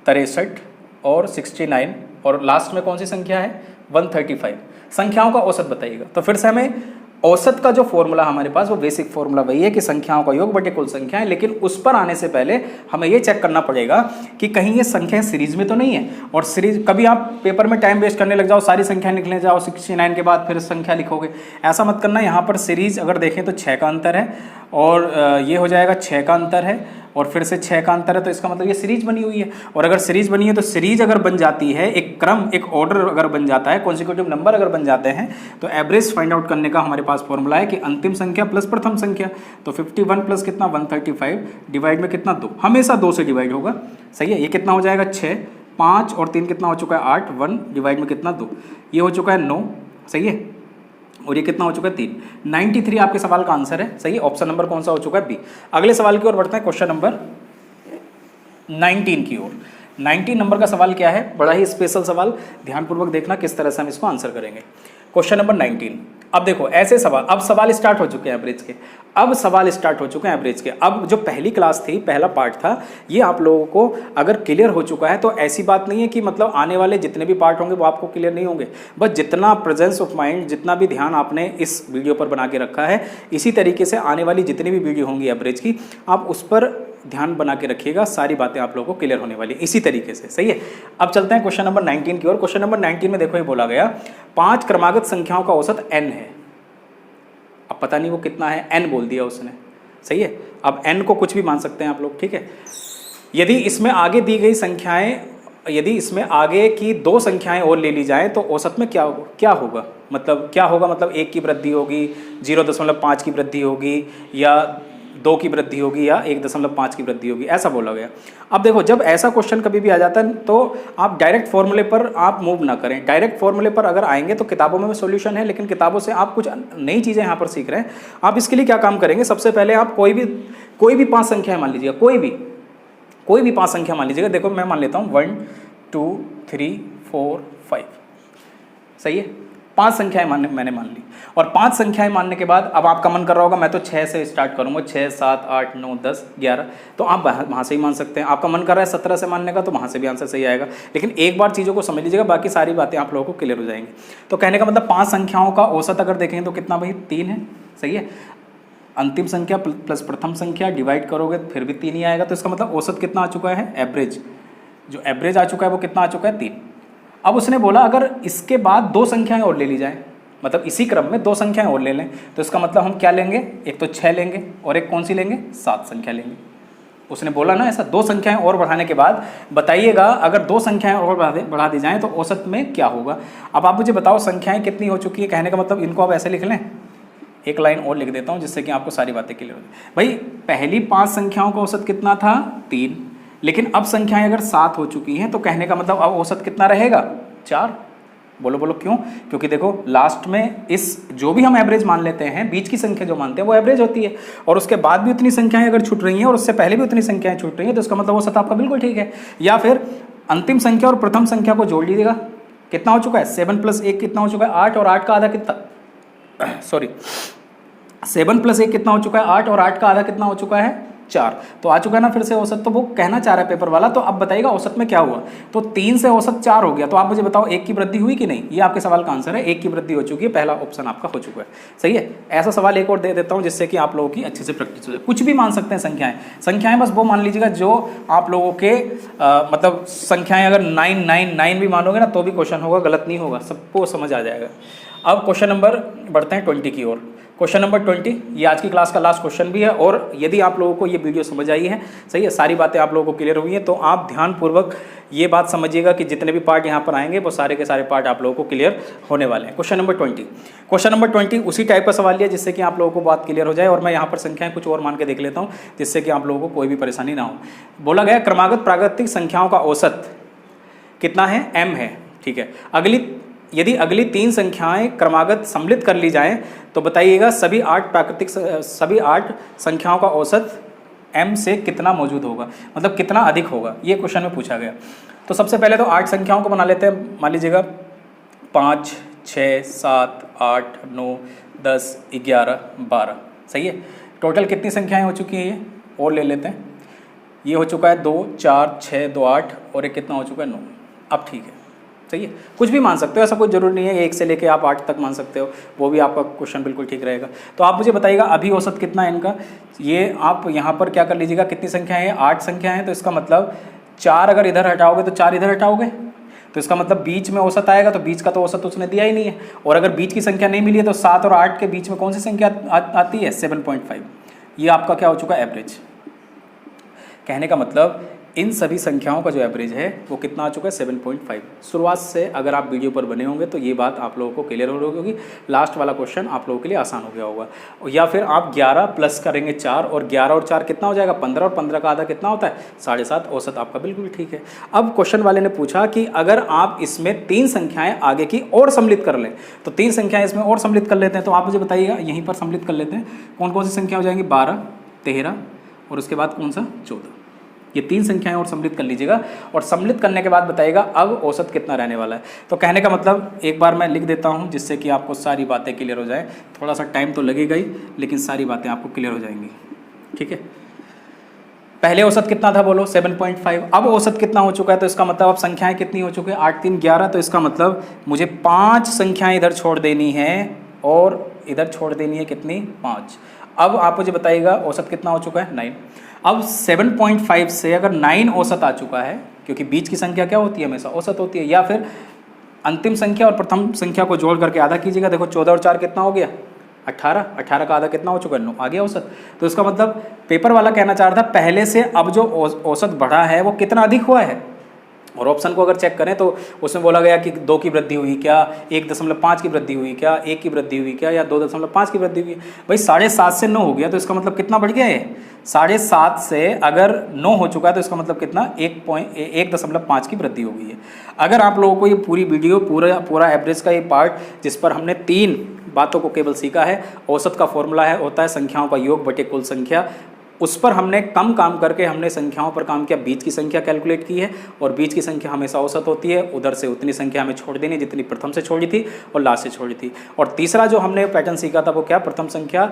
63 और 69, और लास्ट में कौन सी संख्या है 135 संख्याओं का औसत बताइएगा। तो फिर से हमें औसत का जो फॉर्मूला हमारे पास वो बेसिक फॉर्मूला वही है कि संख्याओं का योग बटे कुल संख्या है, लेकिन उस पर आने से पहले हमें ये चेक करना पड़ेगा कि कहीं ये संख्या सीरीज में तो नहीं है। और सीरीज कभी आप पेपर में टाइम वेस्ट करने लग जाओ, सारी संख्या निकलने जाओ 69 के बाद फिर संख्या लिखोगे, ऐसा मत करना। यहाँ पर सीरीज अगर देखें तो 6 का अंतर है, और ये हो जाएगा 6 का अंतर है, और फिर से 6 का अंतर है, तो इसका मतलब ये सीरीज बनी हुई है। और अगर सीरीज बनी है तो सीरीज अगर बन जाती है, एक क्रम एक ऑर्डर अगर बन जाता है, कॉन्सिक्यूटिव नंबर अगर बन जाते हैं, तो एवरेज फाइंड आउट करने का हमारे पास फॉर्मूला है कि अंतिम संख्या प्लस प्रथम संख्या। तो 51 प्लस कितना 135 डिवाइड में कितना 2, हमेशा 2 से डिवाइड होगा, सही है। ये कितना हो जाएगा 6, 5 और 3 कितना हो चुका है 8, 1 डिवाइड में कितना 2, ये हो चुका है 9, सही है। और ये कितना हो चुका है 3, 93 आपके सवाल का आंसर है, सही है। ऑप्शन नंबर कौन सा हो चुका है बी। अगले सवाल की ओर बढ़ते हैं, क्वेश्चन नंबर 19 की ओर। 19 नंबर का सवाल क्या है, बड़ा ही स्पेशल सवाल, ध्यानपूर्वक देखना किस तरह से हम इसको आंसर करेंगे। Question number 19। अब देखो ऐसे सवाल, अब सवाल स्टार्ट हो चुके हैं एवरेज के, अब सवाल स्टार्ट हो चुके हैं एवरेज के। अब जो पहली क्लास थी, पहला पार्ट था, ये आप लोगों को अगर क्लियर हो चुका है तो ऐसी बात नहीं है कि मतलब आने वाले जितने भी पार्ट होंगे वो आपको क्लियर नहीं होंगे। बस जितना प्रेजेंस ऑफ माइंड, जितना भी ध्यान आपने इस वीडियो पर बना के रखा है, इसी तरीके से आने वाली जितनी भी वीडियो होंगी एवरेज की, आप उस पर ध्यान बना के रखिएगा, सारी बातें आप लोगों को क्लियर होने वाली इसी तरीके से, सही है। अब चलते हैं क्वेश्चन नंबर 19 की ओर। क्वेश्चन नंबर 19 में देखो ये बोला गया 5 क्रमागत संख्याओं का औसत n है। अब पता नहीं वो कितना है, n बोल दिया उसने, सही है। अब n को कुछ भी मान सकते हैं आप लोग, ठीक है। यदि इसमें आगे दी गई संख्याएं यदि इसमें आगे की दो संख्याएं और ले ली जाएं तो औसत में क्या क्या होगा, मतलब क्या होगा, मतलब 1 की वृद्धि होगी, 0.5 की वृद्धि होगी, या 2 की वृद्धि होगी, या 1.5 की वृद्धि होगी, ऐसा बोला गया। अब देखो, जब ऐसा क्वेश्चन कभी भी आ जाता है तो आप डायरेक्ट फॉर्मूले पर आप मूव ना करें। डायरेक्ट फॉर्मूले पर अगर आएंगे तो किताबों में सॉल्यूशन है, लेकिन किताबों से आप कुछ नई चीज़ें यहाँ पर सीख रहे हैं। आप इसके लिए क्या काम करेंगे, सबसे पहले आप कोई भी 5 संख्याएं मान लीजिएगा, कोई भी 5 संख्या मान लीजिएगा। देखो मैं मान लेता हूँ 1 2 3 4 5, सही है। 5 संख्याएं मैंने मान ली, और 5 संख्याएं मानने के बाद अब आपका मन कर रहा होगा मैं तो 6 से स्टार्ट करूंगा, 6 7 8 9 10 11, तो आप वहाँ से ही मान सकते हैं। आपका मन कर रहा है 17 से मानने का, तो वहाँ से भी आंसर सही आएगा। लेकिन एक बार चीज़ों को समझ लीजिएगा, बाकी सारी बातें आप लोगों को क्लियर हो जाएंगी। तो कहने का मतलब 5 संख्याओं का औसत अगर देखेंगे तो कितना भाई, 3 है, सही है। अंतिम संख्या प्लस प्रथम संख्या डिवाइड करोगे फिर भी 3 ही आएगा, तो इसका मतलब औसत कितना आ चुका है, एवरेज, जो एवरेज आ चुका है वो कितना आ चुका है, 3। अब उसने बोला अगर इसके बाद 2 संख्याएं और ले ली जाएं, मतलब इसी क्रम में 2 संख्याएं और ले लें, तो इसका मतलब हम क्या लेंगे, एक तो 6 लेंगे और एक कौन सी लेंगे, 7 संख्या लेंगे। उसने बोला ना ऐसा, 2 संख्याएं और बढ़ाने के बाद बताइएगा अगर 2 संख्याएं और बढ़ा दी जाएं तो औसत में क्या होगा। अब आप मुझे बताओ संख्याएं कितनी हो चुकी है, कहने का मतलब इनको आप ऐसे लिख लें, एक लाइन और लिख देता हूं जिससे कि आपको सारी बातें क्लियर हो जाए। भाई पहली 5 संख्याओं का औसत कितना था, 3, लेकिन अब संख्याएं अगर 7 हो चुकी हैं तो कहने का मतलब अब औसत कितना रहेगा, 4। बोलो बोलो क्यों, क्योंकि देखो लास्ट में इस जो भी हम एवरेज मान लेते हैं, बीच की संख्या जो मानते हैं वो एवरेज होती है, और उसके बाद भी उतनी संख्याएं अगर छूट रही हैं और उससे पहले भी उतनी संख्याएं छूट रही हैं, तो इसका मतलब औसत आपका बिल्कुल ठीक है। या फिर अंतिम संख्या और प्रथम संख्या को जोड़ लीजिएगा, कितना हो चुका है, 7 + 1 कितना हो चुका है, 8, और 8 का आधा कितना, सॉरी 7 + 1 कितना हो चुका है, 8, और 8 का आधा कितना हो चुका है, 4। तो आ चुका है ना फिर से औसत। तो वो कहना चाह रहा है पेपर वाला, तो अब बताइएगा औसत में क्या हुआ। तो 3 से औसत 4 हो गया, तो आप मुझे बताओ 1 की वृद्धि हुई कि नहीं, ये आपके सवाल का आंसर है, 1 की वृद्धि हो चुकी है, पहला ऑप्शन आपका हो चुका है, सही है। ऐसा सवाल एक और दे देता हूँ जिससे कि आप लोगों की अच्छे से प्रैक्टिस हो जाए। कुछ भी मान सकते हैं संख्याएं बस वो मान लीजिएगा जो आप लोगों के मतलब संख्याएं अगर 999 भी मानोगे ना तो भी क्वेश्चन होगा, गलत नहीं होगा, सबको समझ आ जाएगा। अब क्वेश्चन नंबर बढ़ते हैं 20 की ओर। क्वेश्चन नंबर 20 ये आज की क्लास का लास्ट क्वेश्चन भी है, और यदि आप लोगों को ये वीडियो समझ आई है, सही है, सारी बातें आप लोगों को क्लियर हुई हैं, तो आप ध्यानपूर्वक ये बात समझिएगा कि जितने भी पार्ट यहाँ पर आएंगे वो सारे के सारे पार्ट आप लोगों को क्लियर होने वाले हैं। क्वेश्चन नंबर 20 उसी टाइप का सवाल है जिससे कि आप लोगों को बात क्लियर हो जाए, और मैं यहाँ पर संख्याएं कुछ और मान के देख लेता हूँ जिससे कि आप लोगों को कोई भी परेशानी ना हो। बोला गया क्रमागत प्राकृतिक संख्याओं का औसत कितना है, m है, ठीक है। यदि अगली 3 संख्याएं क्रमागत सम्मिलित कर ली जाएं तो बताइएगा सभी 8 संख्याओं का औसत m से कितना मौजूद होगा, मतलब कितना अधिक होगा, ये क्वेश्चन में पूछा गया। तो सबसे पहले तो 8 संख्याओं को बना लेते हैं, मान लीजिएगा 5 6 7 8 9 10 11 12, सही है। टोटल कितनी संख्याएं हो चुकी हैं, ये और ले लेते हैं, ये हो चुका है 2 4 6 2 8, और एक कितना हो चुका है 9। अब ठीक है, सही है, कुछ भी मान सकते हो, ऐसा कोई जरूरी नहीं है 1 से लेके आप 8 तक मान सकते हो, वो भी आपका क्वेश्चन बिल्कुल ठीक रहेगा। तो आप मुझे बताइएगा अभी औसत कितना है इनका। ये आप यहाँ पर क्या कर लीजिएगा, कितनी संख्या है, 8 संख्या है, तो इसका मतलब 4 अगर इधर हटाओगे तो 4 इधर हटाओगे, तो इसका मतलब बीच में औसत आएगा, तो बीच का तो औसत उसने दिया ही नहीं है, और अगर बीच की संख्या नहीं मिली है तो 7 और 8 के बीच में कौन सी संख्या आती है, 7.5। ये आपका क्या हो चुका है, एवरेज। कहने का मतलब इन सभी संख्याओं का जो एवरेज है वो कितना आ चुका है, 7.5। शुरुआत से अगर आप वीडियो पर बने होंगे तो ये बात आप लोगों को क्लियर हो रही होगी, लास्ट वाला क्वेश्चन आप लोगों के लिए आसान हो गया होगा। या फिर आप 11 प्लस करेंगे 4, और 11 और 4 कितना हो जाएगा, 15, और 15 का आधा कितना होता है, 7.5। औसत आपका बिल्कुल ठीक है। अब क्वेश्चन वाले ने पूछा कि अगर आप इसमें 3 संख्याएँ आगे की और सम्मिलित कर लें, तो 3 संख्याएँ इसमें और सम्मिलित कर लेते हैं, तो आप मुझे बताइएगा यहीं पर सम्मिलित कर लेते हैं, कौन कौन सी संख्या हो जाएंगी, 12 13, और उसके बाद कौन सा, 14। ये 3 संख्याएं और सम्मिलित कर लीजिएगा, और सम्मिलित करने के बाद बताइएगा अब औसत कितना रहने वाला है। तो कहने का मतलब एक बार मैं लिख देता हूं जिससे कि आपको सारी बातें क्लियर हो जाए। थोड़ा सा टाइम तो लगेगा ही, लेकिन सारी बातें आपको क्लियर हो जाएंगी, ठीक है। पहले औसत कितना था, बोलो 7.5। अब औसत कितना हो चुका है, तो इसका मतलब अब संख्याएं कितनी हो चुकी है, 8 3 11, तो इसका मतलब मुझे 5 संख्याएं इधर छोड़ देनी है, और इधर छोड़ देनी है कितनी, 5। अब आप मुझे बताइएगा औसत कितना हो चुका है, 9। अब 7.5 से अगर 9 औसत आ चुका है, क्योंकि बीच की संख्या क्या होती है, हमेशा औसत होती है, या फिर अंतिम संख्या और प्रथम संख्या को जोड़ करके आधा कीजिएगा, देखो 14 और 4 कितना हो गया, 18, 18 का आधा कितना हो चुका है, 9, आ गया औसत। तो इसका मतलब पेपर वाला कहना चाह रहा था पहले से अब जो औसत बढ़ा है वो कितना अधिक हुआ है, और ऑप्शन को अगर चेक करें तो उसमें बोला गया कि 2 की वृद्धि हुई क्या, 1.5 की वृद्धि हुई क्या, 1 की वृद्धि हुई क्या, या 2.5 की वृद्धि हुई। भाई 7.5 से 9 हो गया तो इसका मतलब कितना बढ़ गया है, 7.5 से अगर 9 हो चुका है तो इसका मतलब कितना 1.5 की वृद्धि हो गई है। अगर आप लोगों को ये पूरी वीडियो पूरा एवरेज का ये पार्ट जिस पर हमने 3 बातों को केवल सीखा है, औसत का फॉर्मूला है होता है संख्याओं का योग बटे कुल संख्या, उस पर हमने कम काम करके हमने संख्याओं पर काम किया, बीच की संख्या कैलकुलेट की है और बीच की संख्या हमेशा औसत होती है, उधर से उतनी संख्या हमें छोड़ देनी जितनी प्रथम से छोड़ी थी और लास्ट से छोड़ी थी। और तीसरा जो हमने पैटर्न सीखा था वो क्या, प्रथम संख्या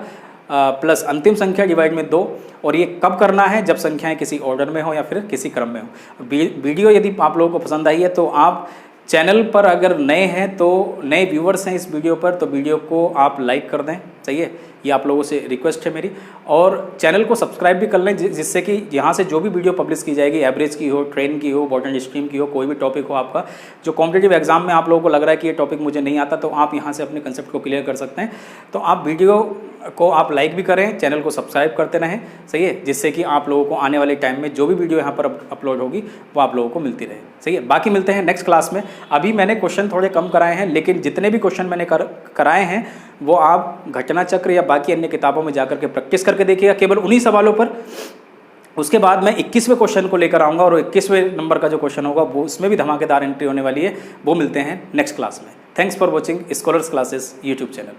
प्लस अंतिम संख्या डिवाइड में 2, और ये कब करना है, जब संख्याएं किसी ऑर्डर में हो या फिर किसी क्रम में हो। वीडियो यदि आप लोगों को पसंद आई है तो आप चैनल पर अगर नए हैं तो नए व्यूवर्स हैं इस वीडियो पर तो वीडियो को आप लाइक कर दें, सही है, ये आप लोगों से रिक्वेस्ट है मेरी। और चैनल को सब्सक्राइब भी कर लें जिससे कि यहाँ से जो भी वीडियो पब्लिश की जाएगी, एवरेज की हो, ट्रेन की हो, बॉटन स्ट्रीम की हो, कोई भी टॉपिक हो आपका जो कॉम्पिटिटिव एग्जाम में आप लोगों को लग रहा है कि ये टॉपिक मुझे नहीं आता, तो आप यहाँ से अपने कंसेप्ट को क्लियर कर सकते हैं। तो आप वीडियो को आप लाइक भी करें, चैनल को सब्सक्राइब करते रहें, सही है, जिससे कि आप लोगों को आने वाले टाइम में जो भी वीडियो यहाँ पर अपलोड होगी वो आप लोगों को मिलती रहे, सही है। बाकी मिलते हैं नेक्स्ट क्लास में। अभी मैंने क्वेश्चन थोड़े कम कराए हैं, लेकिन जितने भी क्वेश्चन मैंने कराए हैं वो आप घटना चक्र या बाकी अन्य किताबों में जाकर के प्रैक्टिस करके देखिएगा केवल उन्हीं सवालों पर। उसके बाद मैं 21वें क्वेश्चन को लेकर आऊँगा और 21वें नंबर का जो क्वेश्चन होगा वो उसमें भी धमाकेदार एंट्री होने वाली है। वो मिलते हैं नेक्स्ट क्लास में। Thanks for watching scholars classes YouTube channel.